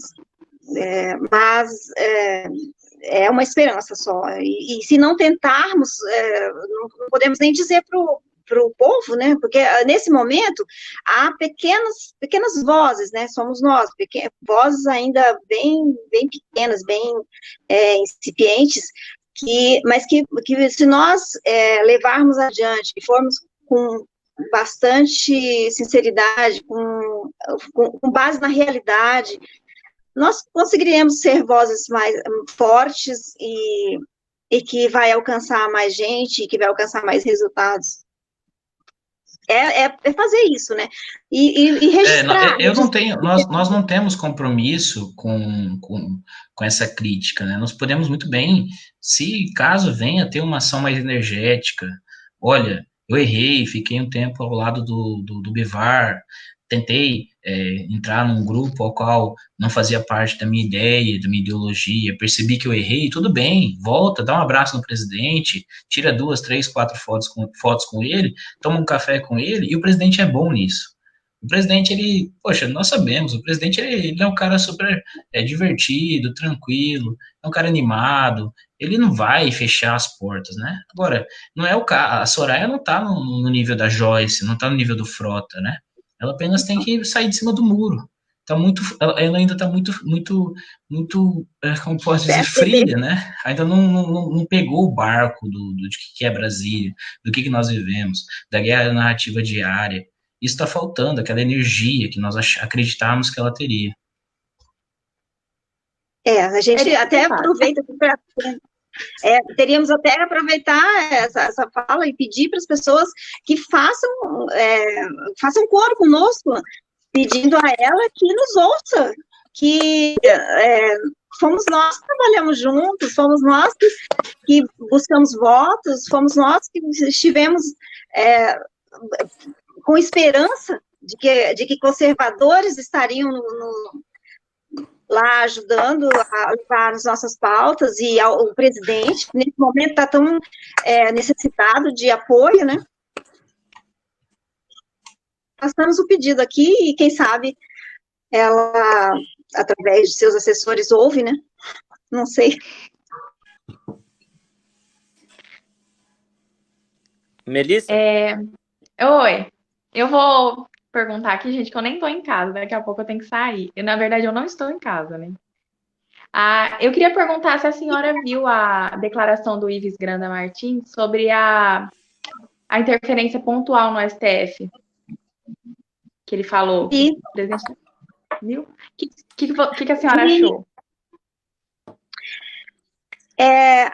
B: mas é uma esperança só, e se não tentarmos, não podemos nem dizer para o povo, né, porque nesse momento há pequenas vozes, né, somos nós, vozes ainda bem pequenas, bem incipientes, mas que se nós levarmos adiante e formos com bastante sinceridade, com base na realidade, nós conseguiremos ser vozes mais fortes e que vai alcançar mais gente, e que vai alcançar mais resultados. É fazer isso, né? E registrar.
A: Nós não temos compromisso com essa crítica, né? Nós podemos muito bem, se caso venha ter uma ação mais energética, olha, eu errei, fiquei um tempo ao lado do Bivar, tentei entrar num grupo ao qual não fazia parte da minha ideia, da minha ideologia, percebi que eu errei, tudo bem, volta, dá um abraço no presidente, tira 2, 3, 4 fotos com ele, toma um café com ele, e o presidente é bom nisso. O presidente, nós sabemos, o presidente, ele é um cara super divertido, tranquilo, é um cara animado, ele não vai fechar as portas, né? Agora, não é o caso, a Soraya não tá no nível da Joyce, não tá no nível do Frota, né? Ela apenas tem que sair de cima do muro. Ela ainda está muito, como posso dizer, fria, né? Ainda não pegou o barco de que é Brasília, do que nós vivemos, da guerra narrativa diária. isso está faltando, aquela energia que nós acreditávamos que ela teria.
B: A gente até aproveita para... teríamos até que aproveitar essa fala e pedir para as pessoas que façam coro conosco, pedindo a ela que nos ouça, que fomos nós que trabalhamos juntos, fomos nós que buscamos votos, fomos nós que estivemos com esperança de que conservadores estariam lá ajudando a levar as nossas pautas, e o presidente, nesse momento, está tão necessitado de apoio, né? Passamos o pedido aqui, e quem sabe ela, através de seus assessores, ouve, né? Não sei.
C: Melissa?
D: Oi, eu vou perguntar aqui, gente, que eu nem estou em casa, daqui a pouco eu tenho que sair. Na verdade, eu não estou em casa, né? Eu queria perguntar se a senhora viu a declaração do Ives Granda Martins sobre a interferência pontual no STF, que ele falou.
B: Sim.
D: Viu? O que a senhora achou?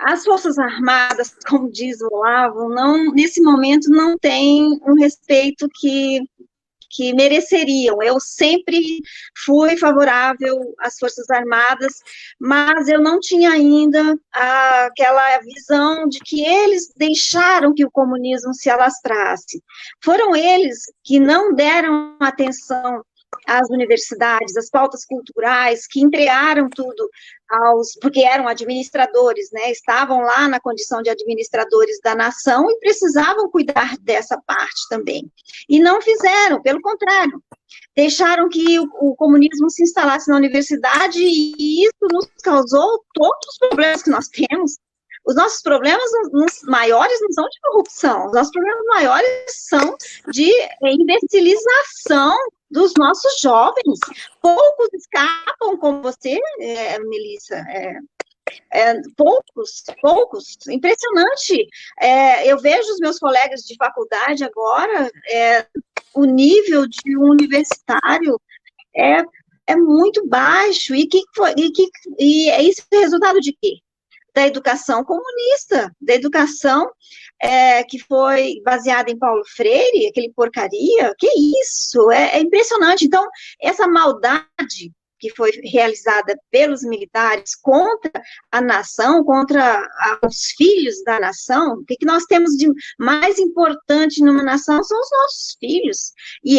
B: As Forças Armadas, como diz o Olavo, nesse momento não têm um respeito que mereceriam. Eu sempre fui favorável às Forças Armadas, mas eu não tinha ainda aquela visão de que eles deixaram que o comunismo se alastrasse. Foram eles que não deram atenção às universidades, às pautas culturais, que entregaram tudo porque eram administradores, né, estavam lá na condição de administradores da nação e precisavam cuidar dessa parte também. E não fizeram, pelo contrário, deixaram que o comunismo se instalasse na universidade, e isso nos causou todos os problemas que nós temos. Os nossos problemas maiores não são de corrupção, os nossos problemas maiores são de imbecilização dos nossos jovens. Poucos escapam, como você, Melissa, poucos, impressionante. Eu vejo os meus colegas de faculdade agora, o nível de um universitário é muito baixo, e isso é resultado de quê? Da educação comunista, da educação que foi baseada em Paulo Freire, aquele porcaria, que isso, é impressionante. Então, essa maldade que foi realizada pelos militares contra a nação, contra os filhos da nação, o que nós temos de mais importante numa nação são os nossos filhos, e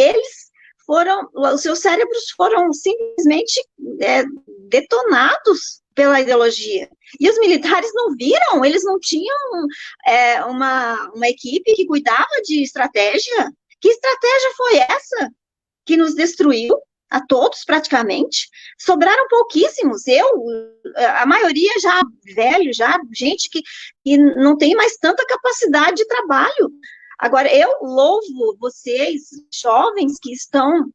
B: os seus cérebros foram simplesmente detonados pela ideologia. E os militares não viram, eles não tinham uma equipe que cuidava de estratégia. Que estratégia foi essa que nos destruiu a todos, praticamente? Sobraram pouquíssimos. A maioria já velho, já gente que não tem mais tanta capacidade de trabalho. Agora, eu louvo vocês, jovens, que estão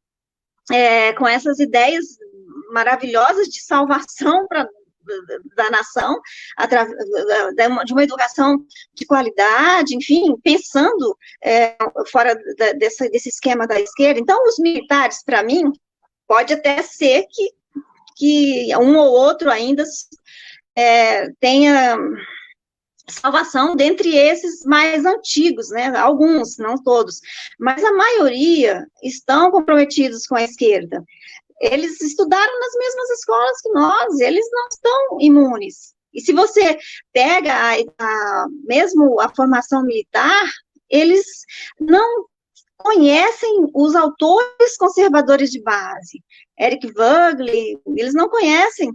B: com essas ideias maravilhosas de salvação da nação, através de uma educação de qualidade, enfim, pensando fora desse esquema da esquerda. Então, os militares, para mim, pode até ser que um ou outro ainda tenha salvação dentre esses mais antigos, né? Alguns, não todos, mas a maioria estão comprometidos com a esquerda. Eles estudaram nas mesmas escolas que nós, eles não estão imunes. E se você pega mesmo a formação militar, eles não conhecem os autores conservadores de base. Eric Wögl, eles não conhecem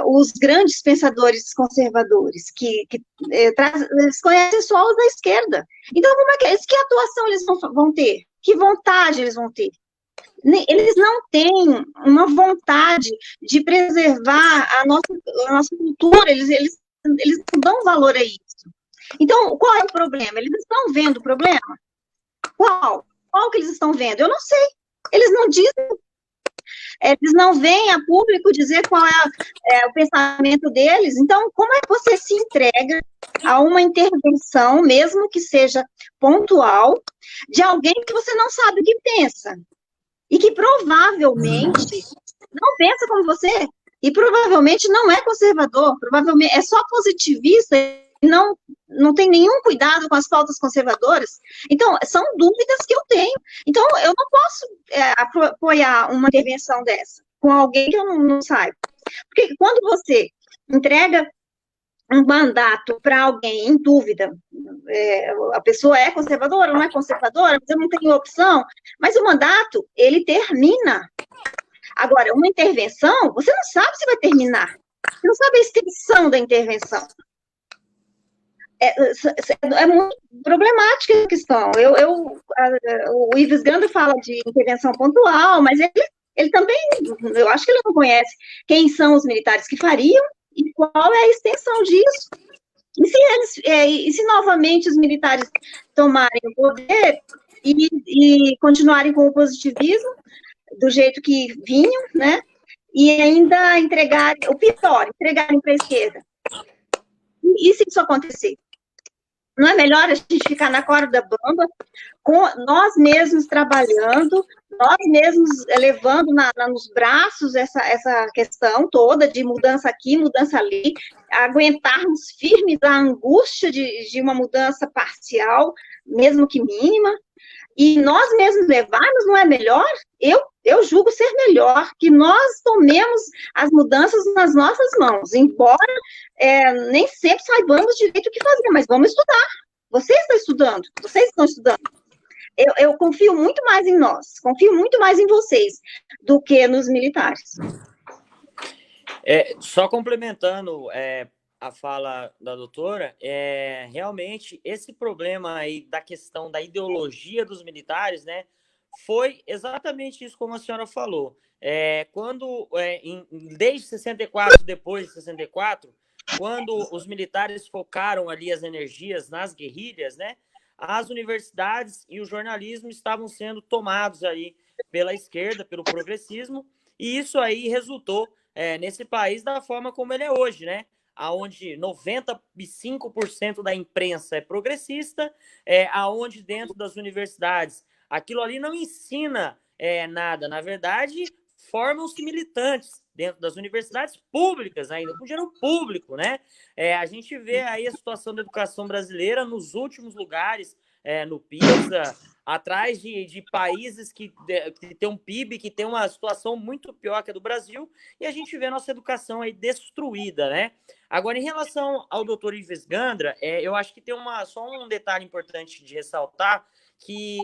B: os grandes pensadores conservadores, eles conhecem só os da esquerda. Então, como é que atuação eles vão ter? Que vontade eles vão ter? Eles não têm uma vontade de preservar a nossa cultura, eles não dão valor a isso. Então, qual é o problema? Eles estão vendo o problema? Qual que eles estão vendo? Eu não sei. Eles não dizem. eles não vêm a público dizer qual é o pensamento deles. Então, como é que você se entrega a uma intervenção, mesmo que seja pontual, de alguém que você não sabe o que pensa? E que provavelmente não pensa como você, e provavelmente não é conservador, provavelmente é só positivista e não tem nenhum cuidado com as pautas conservadoras. Então, são dúvidas que eu tenho. Então, eu não posso apoiar uma intervenção dessa com alguém que eu não saiba. Porque quando você entrega um mandato para alguém em dúvida, a pessoa é conservadora ou não é conservadora, mas eu não tenho opção, mas o mandato, ele termina. Agora, uma intervenção, você não sabe se vai terminar, você não sabe a extensão da intervenção. É muito problemática a questão. O Ives Gandra fala de intervenção pontual, mas ele também, eu acho que ele não conhece quem são os militares que fariam e qual é a extensão disso. E se novamente os militares tomarem o poder e continuarem com o positivismo, do jeito que vinham, né? E ainda entregarem para a esquerda. E se isso acontecer? Não é melhor a gente ficar na corda bamba, com nós mesmos trabalhando, nós mesmos levando nos braços essa questão toda de mudança aqui, mudança ali, aguentarmos firmes a angústia de uma mudança parcial, mesmo que mínima, e nós mesmos levarmos, não é melhor? Eu julgo ser melhor que nós tomemos as mudanças nas nossas mãos, embora nem sempre saibamos direito o que fazer, mas vamos estudar. Vocês estão estudando. Eu confio muito mais em nós, confio muito mais em vocês do que nos militares.
C: Só complementando a fala da doutora, realmente esse problema aí da questão da ideologia dos militares, né, foi exatamente isso como a senhora falou. Desde 64, depois de 64, quando os militares focaram ali as energias nas guerrilhas, né, as universidades e o jornalismo estavam sendo tomados aí pela esquerda, pelo progressismo, e isso aí resultou nesse país da forma como ele é hoje, né? Onde 95% da imprensa é progressista, aonde dentro das universidades aquilo ali não ensina nada. Na verdade, formam-se militantes dentro das universidades públicas ainda, com dinheiro público, né? A gente vê aí a situação da educação brasileira nos últimos lugares, no PISA, atrás de países que tem um PIB, que tem uma situação muito pior que a do Brasil, e a gente vê a nossa educação aí destruída, né? Agora, em relação ao doutor Ives Gandra, eu acho que tem só um detalhe importante de ressaltar, que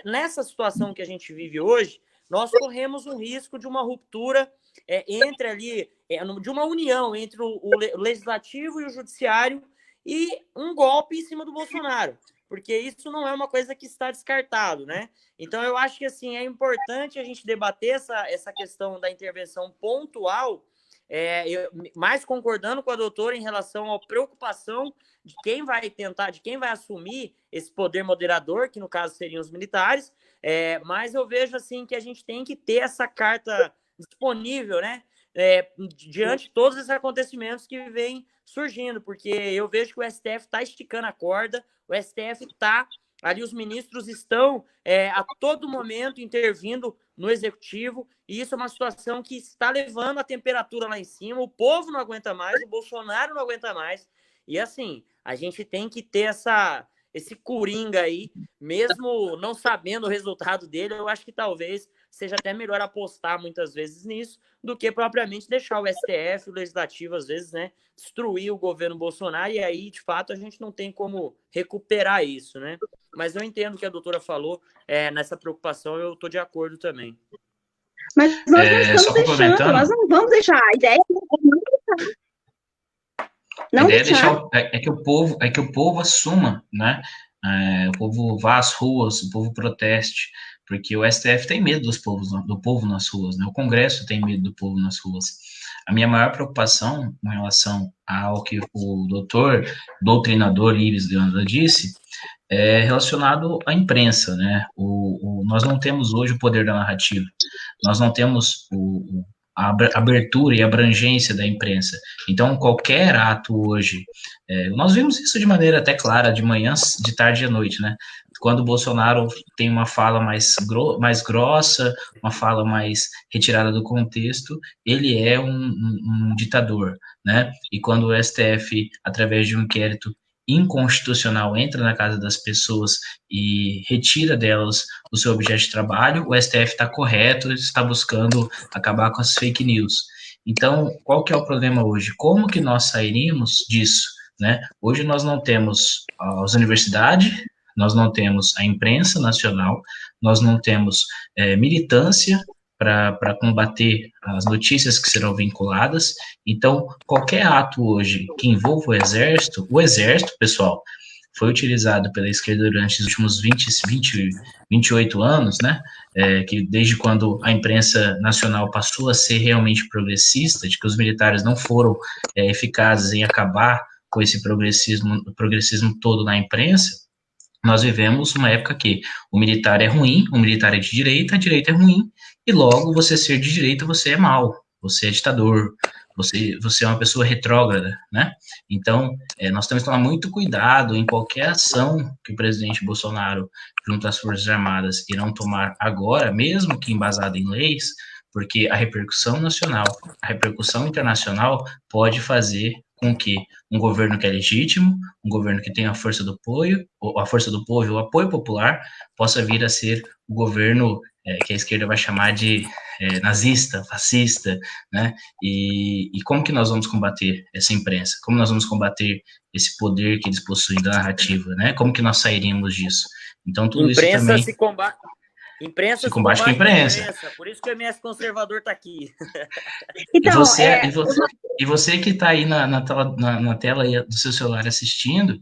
C: nessa situação que a gente vive hoje, nós corremos um risco de uma ruptura entre ali, de uma união entre o legislativo e o judiciário e um golpe em cima do Bolsonaro, porque isso não é uma coisa que está descartado, né? Então, eu acho que assim, é importante a gente debater essa questão da intervenção pontual, mais concordando com a doutora em relação à preocupação de quem vai assumir esse poder moderador, que no caso seriam os militares, mas eu vejo assim que a gente tem que ter essa carta disponível, né? Diante de todos esses acontecimentos que vêm surgindo, porque eu vejo que o STF está esticando a corda, o STF está ali, os ministros estão a todo momento intervindo no executivo, e isso é uma situação que está levando a temperatura lá em cima, o povo não aguenta mais, o Bolsonaro não aguenta mais, e assim, a gente tem que ter esse coringa aí, mesmo não sabendo o resultado dele, eu acho que talvez seja até melhor apostar muitas vezes nisso, do que propriamente deixar o STF, o Legislativo, às vezes, né, destruir o governo Bolsonaro, e aí, de fato, a gente não tem como recuperar isso, né? Mas eu entendo o que a doutora falou, nessa preocupação, eu estou de acordo também.
B: Mas nós não estamos deixando, nós não vamos deixar, a ideia é não deixar.
A: É que o povo assuma, né? O povo vá às ruas, o povo proteste, porque o STF tem medo do povo nas ruas, né? O Congresso tem medo do povo nas ruas. A minha maior preocupação com relação ao que o doutrinador Ives Gandra disse é relacionado à imprensa, né? Nós não temos hoje o poder da narrativa. nós não temos a abertura e abrangência da imprensa. Então, qualquer ato hoje, nós vimos isso de maneira até clara, de manhã, de tarde e à noite, né? Quando o Bolsonaro tem uma fala mais grossa, uma fala mais retirada do contexto, ele é um ditador, né? E quando o STF, através de um inquérito inconstitucional, entra na casa das pessoas e retira delas o seu objeto de trabalho, o STF está correto, está buscando acabar com as fake news. Então, qual que é o problema hoje? Como que nós sairíamos disso, né? Hoje nós não temos as universidades, nós não temos a imprensa nacional, nós não temos militância para combater as notícias que serão vinculadas. Então, qualquer ato hoje que envolva o exército, pessoal, foi utilizado pela esquerda durante os últimos 28 anos, né? Que desde quando a imprensa nacional passou a ser realmente progressista, de que os militares não foram eficazes em acabar com esse progressismo todo na imprensa, nós vivemos uma época que o militar é ruim, o militar é de direita, a direita é ruim, e logo você ser de direita, você é mau, você é ditador, você é uma pessoa retrógrada, né? Então, nós temos que tomar muito cuidado em qualquer ação que o presidente Bolsonaro, junto às Forças Armadas, irão tomar agora, mesmo que embasada em leis, porque a repercussão nacional, a repercussão internacional pode fazer com que um governo que é legítimo, um governo que tem a força do povo, o apoio popular, possa vir a ser o governo que a esquerda vai chamar de nazista, fascista, né? E como que nós vamos combater essa imprensa? Como nós vamos combater esse poder que eles possuem da narrativa, né? Como que nós sairíamos disso? Então, tudo isso também...
C: Imprensa
A: se combate com a imprensa.
C: Por isso que o MS conservador está aqui.
B: Então,
A: e você que está aí na tela do seu celular assistindo,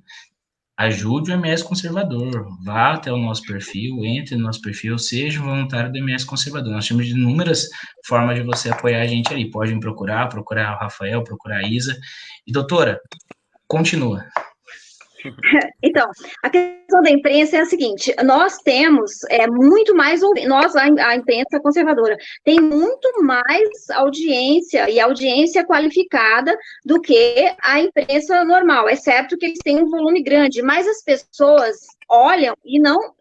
A: ajude o MS Conservador. Vá até o nosso perfil, entre no nosso perfil, seja um voluntário do MS Conservador. Nós temos inúmeras formas de você apoiar a gente ali. Pode me procurar o Rafael, procurar a Isa. E, doutora, continua.
B: Então, a questão da imprensa é a seguinte: nós temos muito mais, a imprensa conservadora, tem muito mais audiência, e audiência qualificada, do que a imprensa normal, é certo que eles têm um volume grande, mas as pessoas olham e não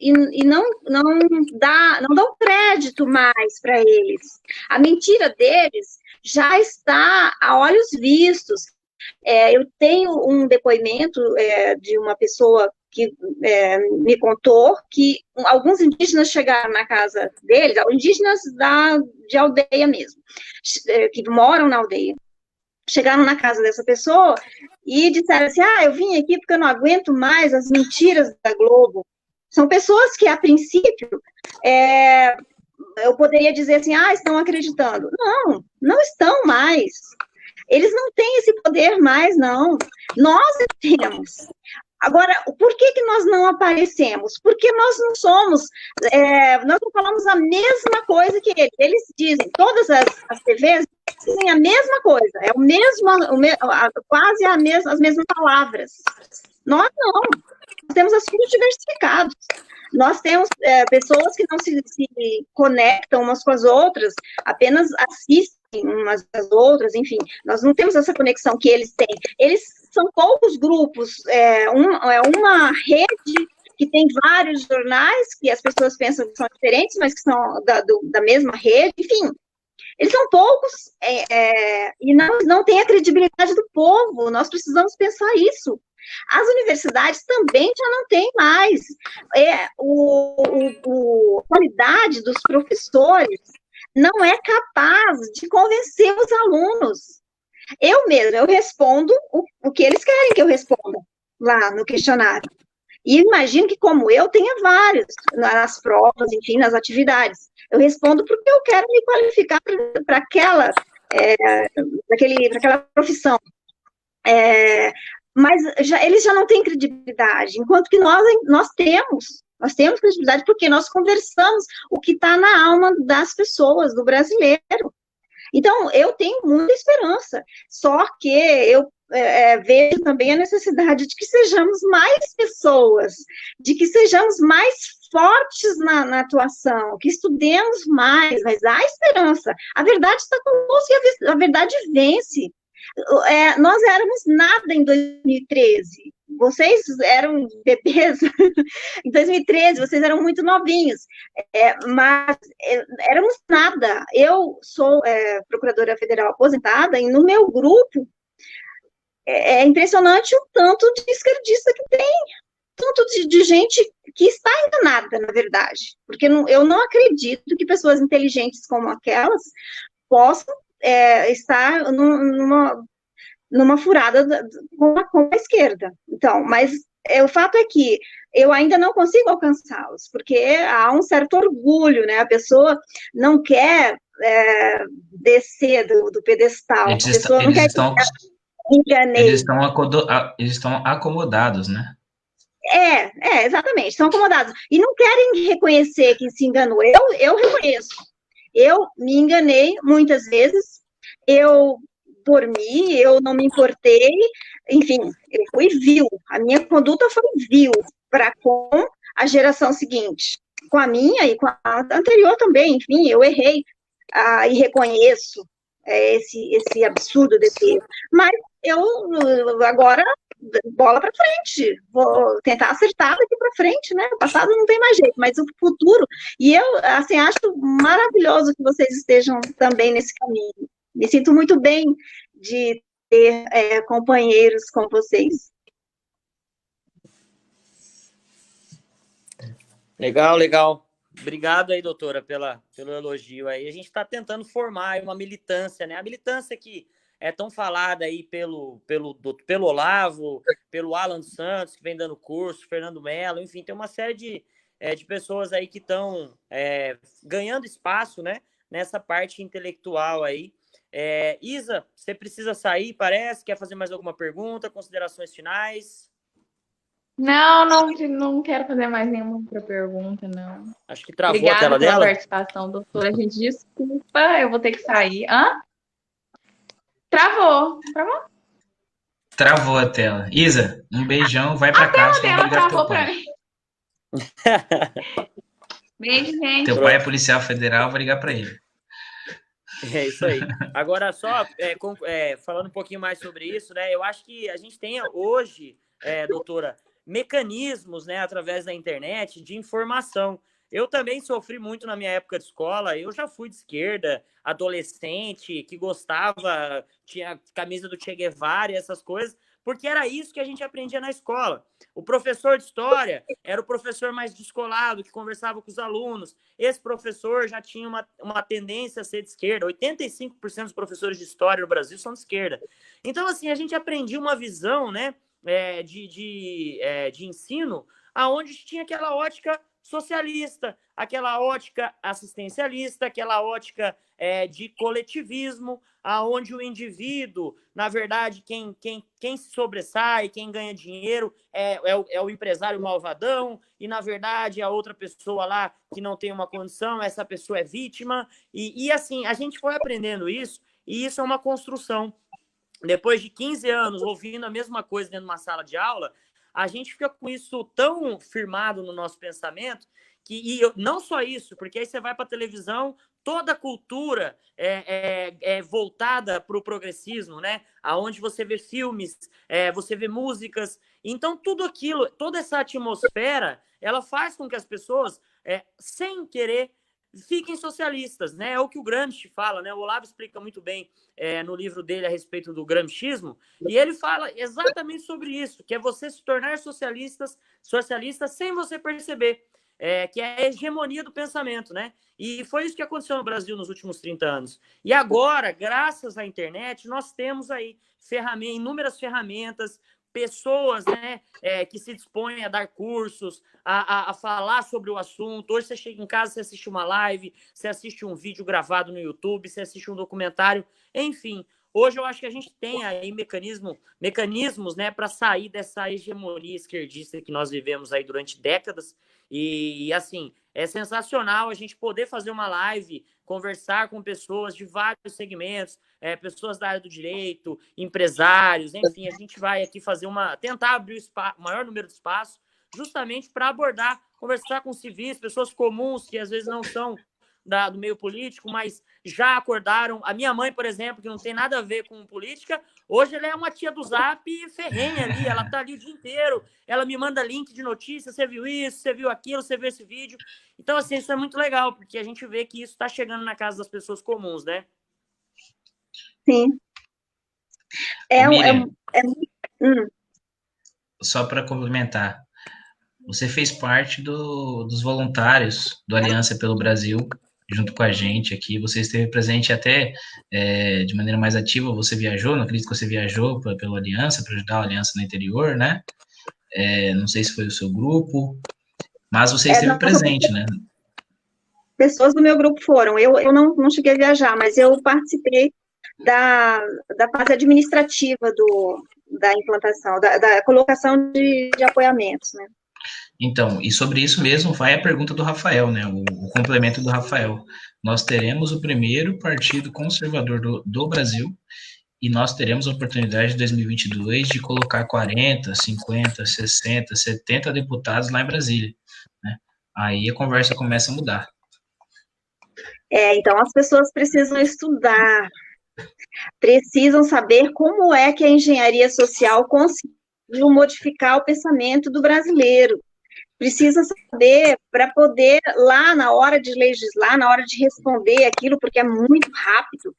B: dão crédito mais para eles. A mentira deles já está a olhos vistos. Eu tenho um depoimento de uma pessoa que me contou que alguns indígenas chegaram na casa deles, indígenas de aldeia mesmo, que moram na aldeia, chegaram na casa dessa pessoa e disseram assim: eu vim aqui porque eu não aguento mais as mentiras da Globo. São pessoas que, a princípio, eu poderia dizer assim: estão acreditando. Não estão mais. Eles não têm esse poder mais, não. Nós temos. Agora, por que nós não aparecemos? Porque nós não somos, nós não falamos a mesma coisa que eles. Eles dizem, todas as TVs dizem a mesma coisa, quase as mesmas palavras. Nós não. Nós temos assuntos diversificados. Nós temos pessoas que não se conectam umas com as outras, apenas assistem umas às outras, enfim, nós não temos essa conexão que eles têm. Eles são poucos grupos, uma rede que tem vários jornais, que as pessoas pensam que são diferentes, mas que são da mesma rede, enfim. Eles são poucos e não tem a credibilidade do povo, nós precisamos pensar isso. As universidades também já não têm mais. A qualidade dos professores não é capaz de convencer os alunos. Eu respondo o que eles querem que eu responda lá no questionário. E imagino que, como eu, tenha vários nas provas, enfim, nas atividades. Eu respondo porque eu quero me qualificar para aquela profissão. Mas eles já não têm credibilidade, enquanto que nós temos credibilidade porque nós conversamos o que está na alma das pessoas, do brasileiro. Então, eu tenho muita esperança, só que eu vejo também a necessidade de que sejamos mais pessoas, de que sejamos mais fortes na atuação, que estudemos mais, mas há esperança. A verdade está conosco e a verdade vence. Nós éramos nada em 2013. Vocês eram bebês em 2013, vocês eram muito novinhos, mas éramos nada. Eu sou procuradora federal aposentada e no meu grupo é impressionante o tanto de esquerdista que tem, tanto de gente que está enganada, na verdade, porque eu não acredito que pessoas inteligentes como aquelas possam estar numa furada com a esquerda. Então, mas o fato é que eu ainda não consigo alcançá-los, porque há um certo orgulho, né? A pessoa não quer descer do pedestal, a pessoa não quer enganei.
A: Eles estão acomodados, né?
B: Exatamente, estão acomodados. E não querem reconhecer que se enganou. Eu reconheço. Eu me enganei muitas vezes, eu dormi, eu não me importei, enfim, eu fui vil. A minha conduta foi vil para com a geração seguinte. Com a minha e com a anterior também, enfim, eu errei e reconheço esse absurdo desse erro. Mas eu agora bola para frente, vou tentar acertar daqui para frente, né? O passado não tem mais jeito, mas o futuro, e eu, assim, acho maravilhoso que vocês estejam também nesse caminho. Me sinto muito bem de ter companheiros como vocês.
C: Legal, legal. Obrigado aí, doutora, pelo elogio aí. A gente está tentando formar uma militância, né? A militância que é tão falada aí pelo Olavo, pelo Alan Santos, que vem dando curso, Fernando Mello, enfim, tem uma série de pessoas aí que estão ganhando espaço, né, nessa parte intelectual aí. Isa, você precisa sair, parece? Quer fazer mais alguma pergunta? Considerações finais?
D: Não quero fazer mais nenhuma outra pergunta, não.
C: Acho que travou
D: Obrigada
C: a tela
D: pela
C: dela.
D: participação, doutora. Gente, desculpa, eu vou ter que sair. Travou.
A: Travou a tela. Isa, um beijão, vai pra casa.
D: A tela travou pra mim. Beijo, gente.
A: Teu pai é policial federal, vou ligar pra ele.
C: É isso aí. Agora, só falando um pouquinho mais sobre isso, né? Eu acho que a gente tem hoje, doutora, mecanismos, né, através da internet de informação. Eu também sofri muito na minha época de escola. Eu já fui de esquerda, adolescente, que gostava, tinha camisa do Che Guevara e essas coisas, porque era isso que a gente aprendia na escola. O professor de história era o professor mais descolado, que conversava com os alunos. Esse professor já tinha uma tendência a ser de esquerda. 85% dos professores de história no Brasil são de esquerda. Então, assim, a gente aprendia uma visão, né, de ensino, aonde tinha aquela ótica socialista, aquela ótica assistencialista, aquela ótica de coletivismo, aonde o indivíduo, na verdade, quem se sobressai, quem ganha dinheiro é o empresário malvadão, e, na verdade, a outra pessoa lá que não tem uma condição, essa pessoa é vítima, e assim, a gente foi aprendendo isso, e isso é uma construção. Depois de 15 anos ouvindo a mesma coisa dentro de uma sala de aula, a gente fica com isso tão firmado no nosso pensamento que não só isso, porque aí você vai para a televisão, toda a cultura é voltada para o progressismo, né? Aonde você vê filmes, você vê músicas. Então, tudo aquilo, toda essa atmosfera, ela faz com que as pessoas, sem querer, fiquem socialistas, né? É o que o Gramsci fala, né? O Olavo explica muito bem no livro dele a respeito do gramscismo, e ele fala exatamente sobre isso, que é você se tornar socialista sem você perceber, que é a hegemonia do pensamento, né? E foi isso que aconteceu no Brasil nos últimos 30 anos. E agora, graças à internet, nós temos aí inúmeras ferramentas, pessoas, né, que se dispõem a dar cursos, a falar sobre o assunto. Hoje você chega em casa, você assiste uma live, você assiste um vídeo gravado no YouTube, você assiste um documentário, enfim. Hoje eu acho que a gente tem aí mecanismos, né, para sair dessa hegemonia esquerdista que nós vivemos aí durante décadas. E assim, é sensacional a gente poder fazer uma live, conversar com pessoas de vários segmentos, pessoas da área do direito, empresários, enfim, a gente vai aqui tentar abrir o maior número de espaços, justamente para abordar conversar com civis, pessoas comuns que às vezes não são do meio político, mas já acordaram. A minha mãe, por exemplo, que não tem nada a ver com política, hoje ela é uma tia do Zap ferrenha ali, ela tá ali o dia inteiro, ela me manda link de notícias, você viu isso, você viu aquilo, você viu esse vídeo. Então, assim, isso é muito legal, porque a gente vê que isso está chegando na casa das pessoas comuns, né?
B: Sim.
A: Miriam, só para complementar, você fez parte dos voluntários do Aliança pelo Brasil, junto com a gente aqui. Você esteve presente até de maneira mais ativa. Você viajou, não acredito que você viajou pela Aliança, para ajudar a Aliança no interior, né? Não sei se foi o seu grupo, mas você esteve presente, né?
B: Pessoas do meu grupo foram. Eu não cheguei a viajar, mas eu participei da fase administrativa da implantação, da colocação de apoiamentos, né?
A: Então, e sobre isso mesmo vai a pergunta do Rafael, né? O complemento do Rafael. Nós teremos o primeiro partido conservador do Brasil e nós teremos a oportunidade em 2022 de colocar 40, 50, 60, 70 deputados lá em Brasília, né? Aí a conversa começa a mudar.
B: Então as pessoas precisam estudar, precisam saber como é que a engenharia social conseguiu modificar o pensamento do brasileiro. Precisa saber para poder, lá na hora de legislar, na hora de responder aquilo, porque é muito rápido,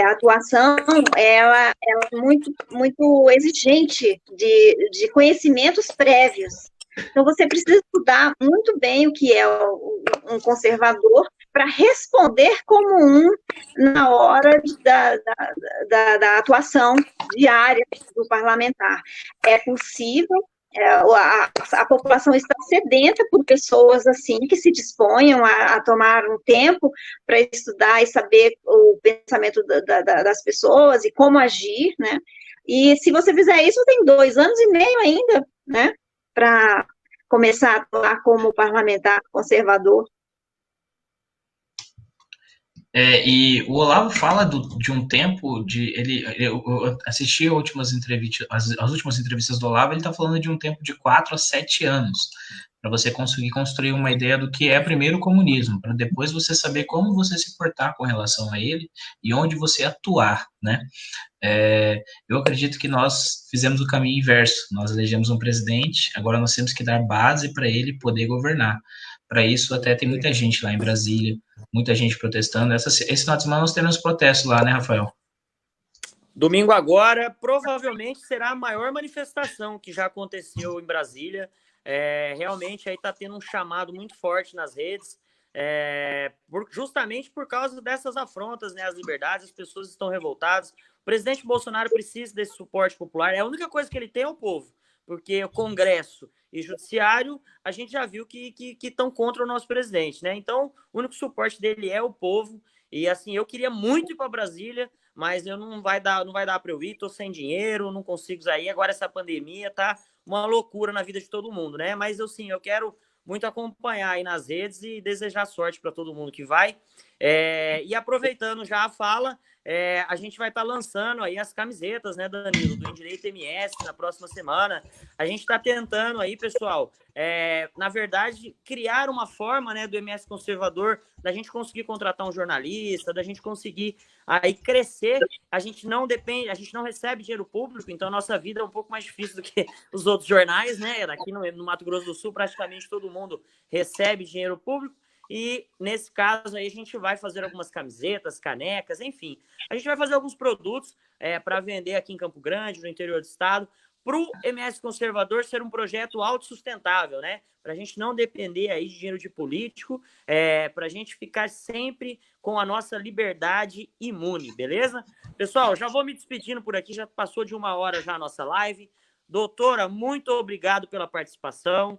B: a atuação ela é muito, muito exigente de conhecimentos prévios. Então, você precisa estudar muito bem o que é um conservador para responder como na hora da atuação diária do parlamentar. É possível. A população está sedenta por pessoas assim que se disponham a tomar um tempo para estudar e saber o pensamento das pessoas e como agir, né? E se você fizer isso, tem 2 anos e meio ainda, né? Para começar a atuar como parlamentar conservador.
A: E o Olavo fala de um tempo eu assisti as últimas entrevistas do Olavo, ele está falando de um tempo de 4 a 7 anos, para você conseguir construir uma ideia do que é primeiro o comunismo, para depois você saber como você se portar com relação a ele e onde você atuar, né? Eu acredito que nós fizemos o caminho inverso, nós elegemos um presidente, agora nós temos que dar base para ele poder governar. Para isso, até tem muita gente lá em Brasília, muita gente protestando. Esse final de semana nós teremos protestos lá, né, Rafael?
C: Domingo agora, provavelmente será a maior manifestação que já aconteceu em Brasília. Realmente aí está tendo um chamado muito forte nas redes, justamente por causa dessas afrontas, né, às liberdades, as pessoas estão revoltadas. O presidente Bolsonaro precisa desse suporte popular, a única coisa que ele tem é o povo, porque o Congresso e Judiciário, a gente já viu que estão contra o nosso presidente, né? Então, o único suporte dele é o povo. E assim, eu queria muito ir para Brasília, mas não vai dar para eu ir, tô sem dinheiro, não consigo sair. Agora essa pandemia tá uma loucura na vida de todo mundo, né? Mas eu quero muito acompanhar aí nas redes e desejar sorte para todo mundo que vai. E aproveitando já a fala, a gente vai estar lançando aí as camisetas, né, Danilo, do Endireita MS na próxima semana. A gente está tentando aí, pessoal, na verdade, criar uma forma, né, do MS Conservador, da gente conseguir contratar um jornalista, da gente conseguir aí crescer. A gente não recebe dinheiro público, então a nossa vida é um pouco mais difícil do que os outros jornais, né? Aqui no Mato Grosso do Sul, praticamente todo mundo recebe dinheiro público. E, nesse caso, aí a gente vai fazer algumas camisetas, canecas, enfim. A gente vai fazer alguns produtos para vender aqui em Campo Grande, no interior do estado, para o MS Conservador ser um projeto autossustentável, né? Para a gente não depender aí de dinheiro de político, para a gente ficar sempre com a nossa liberdade imune, beleza? Pessoal, já vou me despedindo por aqui, já passou de 1 hora já a nossa live. Doutora, muito obrigado pela participação.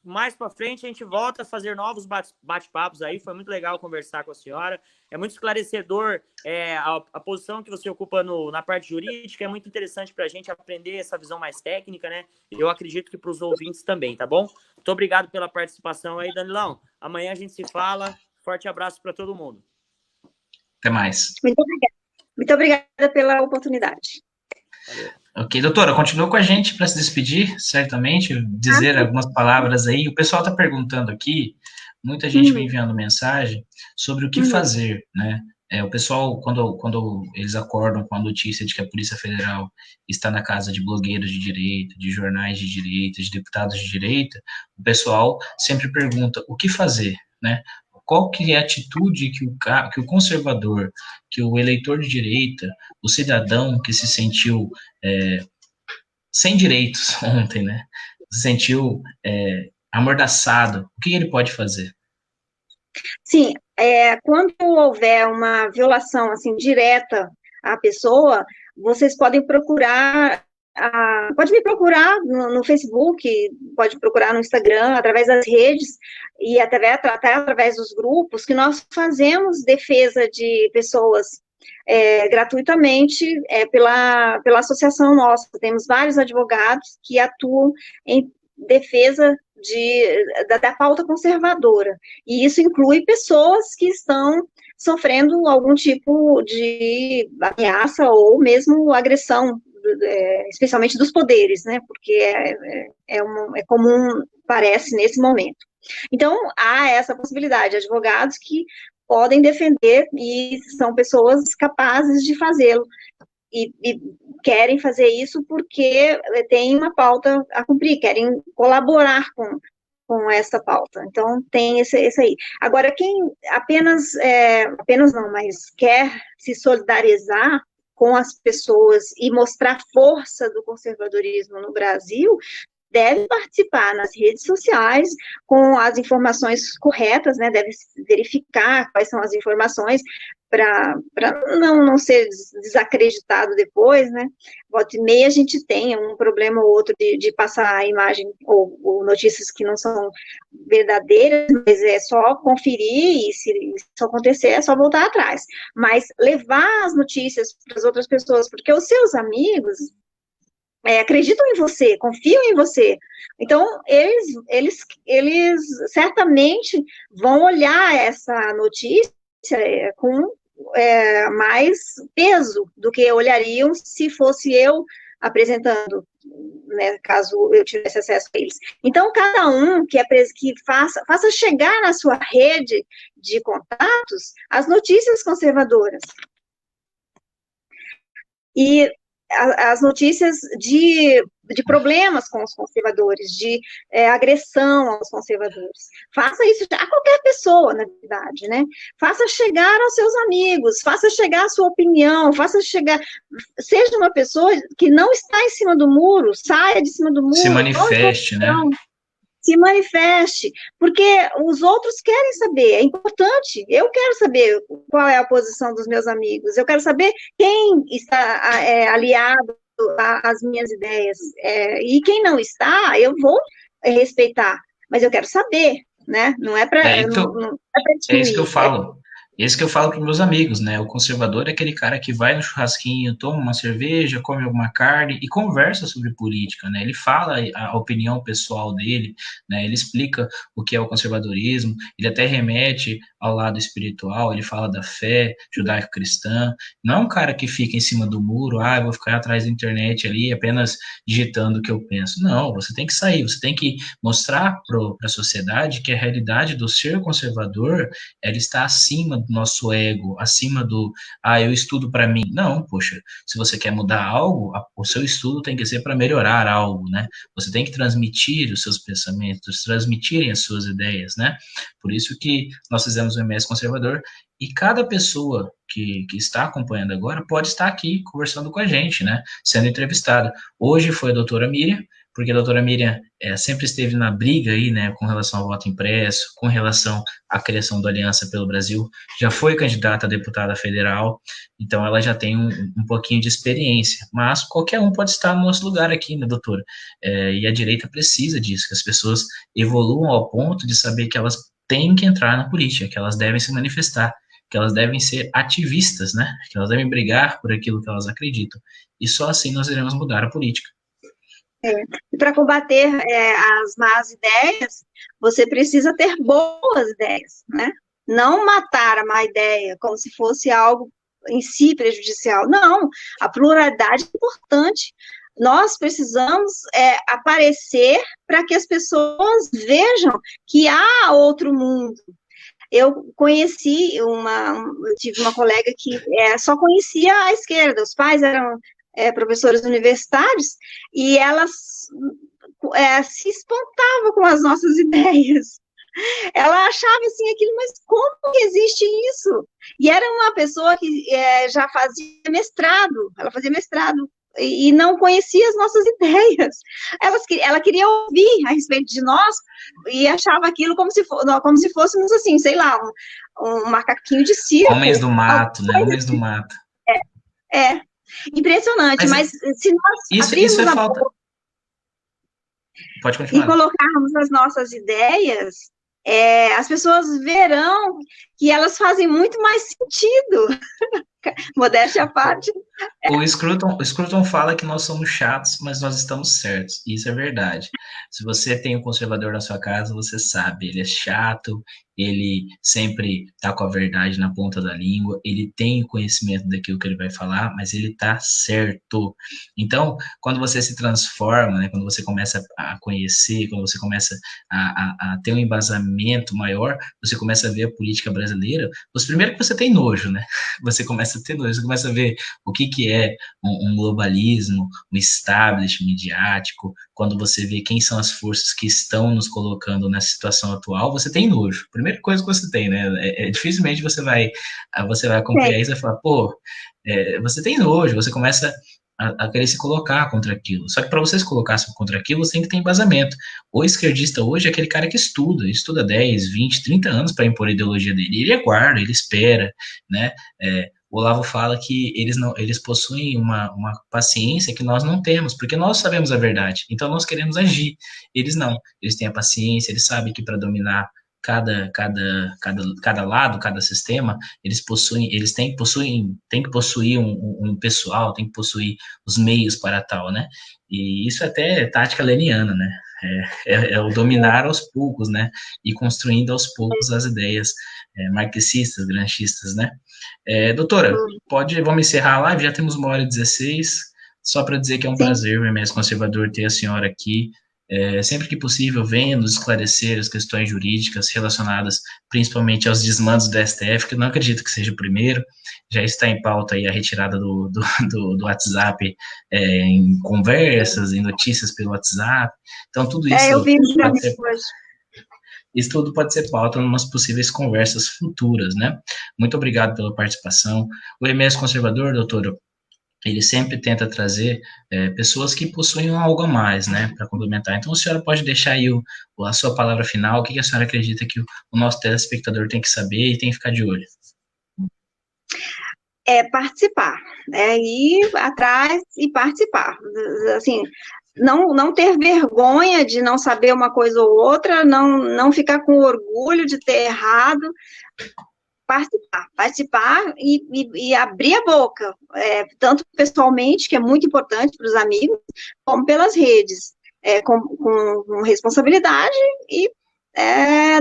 C: Mais para frente a gente volta a fazer novos bate-papos aí, foi muito legal conversar com a senhora, é muito esclarecedor a posição que você ocupa na parte jurídica, é muito interessante para a gente aprender essa visão mais técnica, né? Eu acredito que para os ouvintes também, tá bom? Muito obrigado pela participação aí, Danilão. Amanhã a gente se fala, forte abraço para todo mundo.
A: Até mais.
B: Muito obrigada pela oportunidade.
C: Valeu.
A: Ok, doutora, continua com a gente para se despedir, certamente, dizer algumas palavras aí. O pessoal está perguntando aqui, muita gente me
B: Uhum,
A: enviando mensagem sobre o que
B: uhum.
A: fazer, né? O pessoal, quando eles acordam com a notícia de que a Polícia Federal está na casa de blogueiros de direita, de jornais de direita, de deputados de direita, o pessoal sempre pergunta o que fazer, né? Qual que é a atitude que o conservador, que o eleitor de direita, o cidadão que se sentiu sem direitos ontem, né? Se sentiu amordaçado. O que ele pode fazer?
B: Sim, quando houver uma violação assim direta à pessoa, vocês podem procurar, pode me procurar no Facebook, pode procurar no Instagram, através das redes e até através dos grupos, que nós fazemos defesa de pessoas gratuitamente pela associação nossa. Temos vários advogados que atuam em defesa da pauta conservadora. E isso inclui pessoas que estão sofrendo algum tipo de ameaça ou mesmo agressão, especialmente dos poderes, né? Porque é comum, parece, nesse momento. Então, há essa possibilidade, advogados que podem defender e são pessoas capazes de fazê-lo. E querem fazer isso porque tem uma pauta a cumprir, querem colaborar com essa pauta. Então, tem esse aí. Agora, quem apenas não, mas quer se solidarizar com as pessoas e mostrar força do conservadorismo no Brasil, deve participar nas redes sociais com as informações corretas, né? Deve verificar quais são as informações para não ser desacreditado depois, né? Volta e meia a gente tem um problema ou outro de passar a imagem ou notícias que não são verdadeiras, mas é só conferir e se isso acontecer é só voltar atrás. Mas levar as notícias para as outras pessoas, porque os seus amigos acreditam em você, confiam em você. Então, eles certamente vão olhar essa notícia com mais peso do que olhariam se fosse eu apresentando, né, caso eu tivesse acesso a eles. Então, cada um que faça chegar na sua rede de contatos as notícias conservadoras. E as notícias de problemas com os conservadores, de agressão aos conservadores. Faça isso a qualquer pessoa, na verdade, né? Faça chegar aos seus amigos, faça chegar a sua opinião, seja uma pessoa que não está em cima do muro, saia de cima do muro.
A: Se manifeste, né?
B: Se manifeste, porque os outros querem saber, é importante, eu quero saber qual é a posição dos meus amigos, eu quero saber quem está aliado às minhas ideias, e quem não está, eu vou respeitar, mas eu quero saber, né, não é para
A: Então, é isso que eu falo. Esse que eu falo para meus amigos, né? O conservador é aquele cara que vai no churrasquinho, toma uma cerveja, come alguma carne e conversa sobre política, né? Ele fala a opinião pessoal dele, né? Ele explica o que é o conservadorismo, ele até remete ao lado espiritual, ele fala da fé judaico-cristã. Não é um cara que fica em cima do muro, eu vou ficar atrás da internet ali apenas digitando o que eu penso. Não, você tem que sair, você tem que mostrar para a sociedade que a realidade do ser conservador, ela está acima do nosso ego, acima do, eu estudo para mim. Não, poxa, se você quer mudar algo, o seu estudo tem que ser para melhorar algo, né? Você tem que transmitir os seus pensamentos, transmitirem as suas ideias, né? Por isso que nós fizemos o MS Conservador e cada pessoa que está acompanhando agora pode estar aqui conversando com a gente, né? Sendo entrevistada. Hoje foi a doutora Miriam, porque a doutora Miriam sempre esteve na briga aí, né, com relação ao voto impresso, com relação à criação da Aliança pelo Brasil, já foi candidata a deputada federal, então ela já tem um pouquinho de experiência, mas qualquer um pode estar no nosso lugar aqui, né, doutora? E a direita precisa disso, que as pessoas evoluam ao ponto de saber que elas têm que entrar na política, que elas devem se manifestar, que elas devem ser ativistas, né, que elas devem brigar por aquilo que elas acreditam, e só assim nós iremos mudar a política.
B: E para combater as más ideias, você precisa ter boas ideias, né? Não matar a má ideia como se fosse algo em si prejudicial. Não, a pluralidade é importante. nós precisamos aparecer para que as pessoas vejam que há outro mundo. Eu tive uma colega que só conhecia a esquerda, os pais eram professores universitários, e elas se espantavam com as nossas ideias. Ela achava assim aquilo, mas como que existe isso? E era uma pessoa que já fazia mestrado, ela fazia mestrado, e não conhecia as nossas ideias. Ela queria ouvir a respeito de nós e achava aquilo como se fôssemos, assim, sei lá, um macaquinho de circo.
A: Homens do mato, né? Homens do mato.
B: Impressionante, mas se nós
A: isso é falta. Pode continuar.
B: E colocarmos as nossas ideias, as pessoas verão que elas fazem muito mais sentido. Modéstia à parte.
A: O Scruton fala que nós somos chatos, mas nós estamos certos. Isso é verdade. Se você tem um conservador na sua casa, você sabe, ele é chato, ele sempre está com a verdade na ponta da língua, ele tem o conhecimento daquilo que ele vai falar, mas ele está certo. Então, quando você se transforma, né, quando você começa a conhecer, quando você começa a ter um embasamento maior, você começa a ver a política brasileira, primeiro que você tem nojo, né? Você começa a ter nojo, você começa a ver o que é um globalismo, um establishment midiático, quando você vê quem são as forças que estão nos colocando nessa situação atual, você tem nojo. Primeira coisa que você tem, né? Dificilmente você vai acompanhar isso e falar, você tem nojo, você começa a querer se colocar contra aquilo. Só que para você se colocar contra aquilo, você tem que ter embasamento. O esquerdista hoje é aquele cara que estuda 10, 20, 30 anos para impor a ideologia dele. Ele aguarda, ele espera, né? O Olavo fala que eles possuem uma paciência que nós não temos, porque nós sabemos a verdade, então nós queremos agir. Eles não, eles têm a paciência, eles sabem que para dominar cada lado, cada sistema, eles têm que possuir um pessoal, têm que possuir os meios para tal, né? E isso até é tática leniana, né? É o dominar aos poucos, né? E construindo aos poucos as ideias marxistas, granchistas, né? Doutora, vamos encerrar a live, já temos 1h16, só para dizer que é um prazer o MS Conservador ter a senhora aqui. Sempre que possível, venha nos esclarecer as questões jurídicas relacionadas principalmente aos desmandos do STF, que eu não acredito que seja o primeiro, já está em pauta aí a retirada do WhatsApp em conversas, em notícias pelo WhatsApp, então tudo isso
B: eu vi hoje.
A: Isso tudo pode ser pauta em umas possíveis conversas futuras, né? Muito obrigado pela participação. O MS Conservador, doutora, ele sempre tenta trazer pessoas que possuem algo a mais, né, para complementar. Então, a senhora pode deixar aí a sua palavra final, o que a senhora acredita que o nosso telespectador tem que saber e tem que ficar de olho?
B: Participar, ir atrás e participar, assim, não ter vergonha de não saber uma coisa ou outra, não ficar com orgulho de ter errado, participar e abrir a boca, tanto pessoalmente, que é muito importante para os amigos, como pelas redes, com responsabilidade, e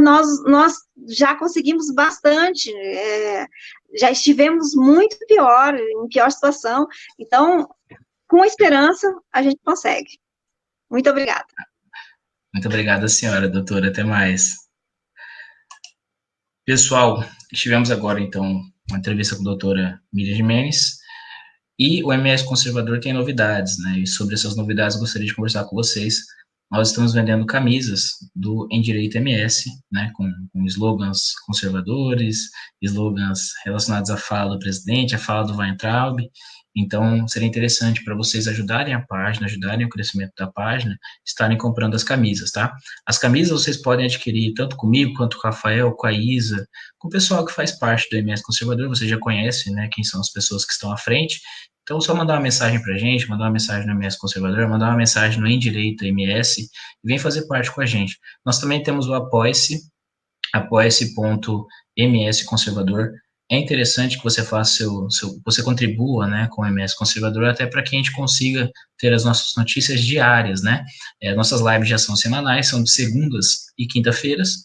B: nós já conseguimos bastante, já estivemos muito pior, em pior situação, então, com esperança, a gente consegue. Muito obrigada.
A: Muito obrigada, senhora, doutora, até mais. Pessoal, tivemos agora, então, uma entrevista com a doutora Miriam Gimenez, e o MS Conservador tem novidades, né, e sobre essas novidades eu gostaria de conversar com vocês. Nós estamos vendendo camisas do Em Direito MS, né, com slogans conservadores, slogans relacionados à fala do presidente, à fala do Weintraub. Então, seria interessante para vocês ajudarem a página, ajudarem o crescimento da página, estarem comprando as camisas, tá? As camisas vocês podem adquirir tanto comigo, quanto com o Rafael, com a Isa, com o pessoal que faz parte do MS Conservador, vocês já conhecem, né, quem são as pessoas que estão à frente. Então, só mandar uma mensagem para a gente, mandar uma mensagem no MS Conservador, mandar uma mensagem no Em Direito MS, e vem fazer parte com a gente. Nós também temos o Apoia-se, apoia-se.ms Conservador. É interessante que você faça você contribua, né, com o MS Conservador, até para que a gente consiga ter as nossas notícias diárias, né? Nossas lives já são semanais, são de segundas e quinta-feiras.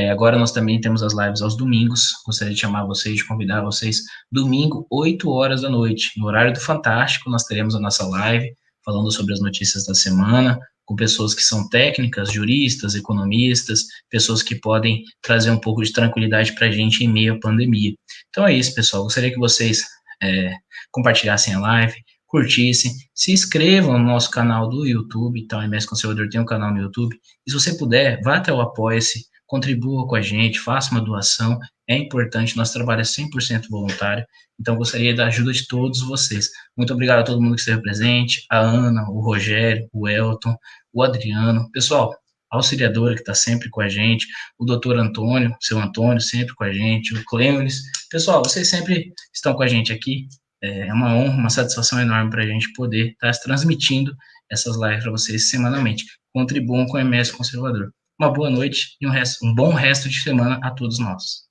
A: Agora nós também temos as lives aos domingos. Gostaria de chamar vocês, de convidar vocês, domingo, 8 horas da noite, no horário do Fantástico, nós teremos a nossa live, falando sobre as notícias da semana, com pessoas que são técnicas, juristas, economistas, pessoas que podem trazer um pouco de tranquilidade para a gente em meio à pandemia. Então é isso, pessoal. Gostaria que vocês compartilhassem a live, curtissem, se inscrevam no nosso canal do YouTube, tá? O MS Conservador tem um canal no YouTube, e se você puder, vá até o Apoia-se, contribua com a gente, faça uma doação, é importante, nosso trabalho é 100% voluntário, então gostaria da ajuda de todos vocês. Muito obrigado a todo mundo que esteve presente, a Ana, o Rogério, o Elton, o Adriano, pessoal, a auxiliadora que está sempre com a gente, o doutor Antônio, seu Antônio, sempre com a gente, o Cleonis, pessoal, vocês sempre estão com a gente aqui, é uma honra, uma satisfação enorme para a gente poder estar transmitindo essas lives para vocês semanalmente. Contribuam com o MS Conservador. Uma boa noite e um bom resto de semana a todos nós.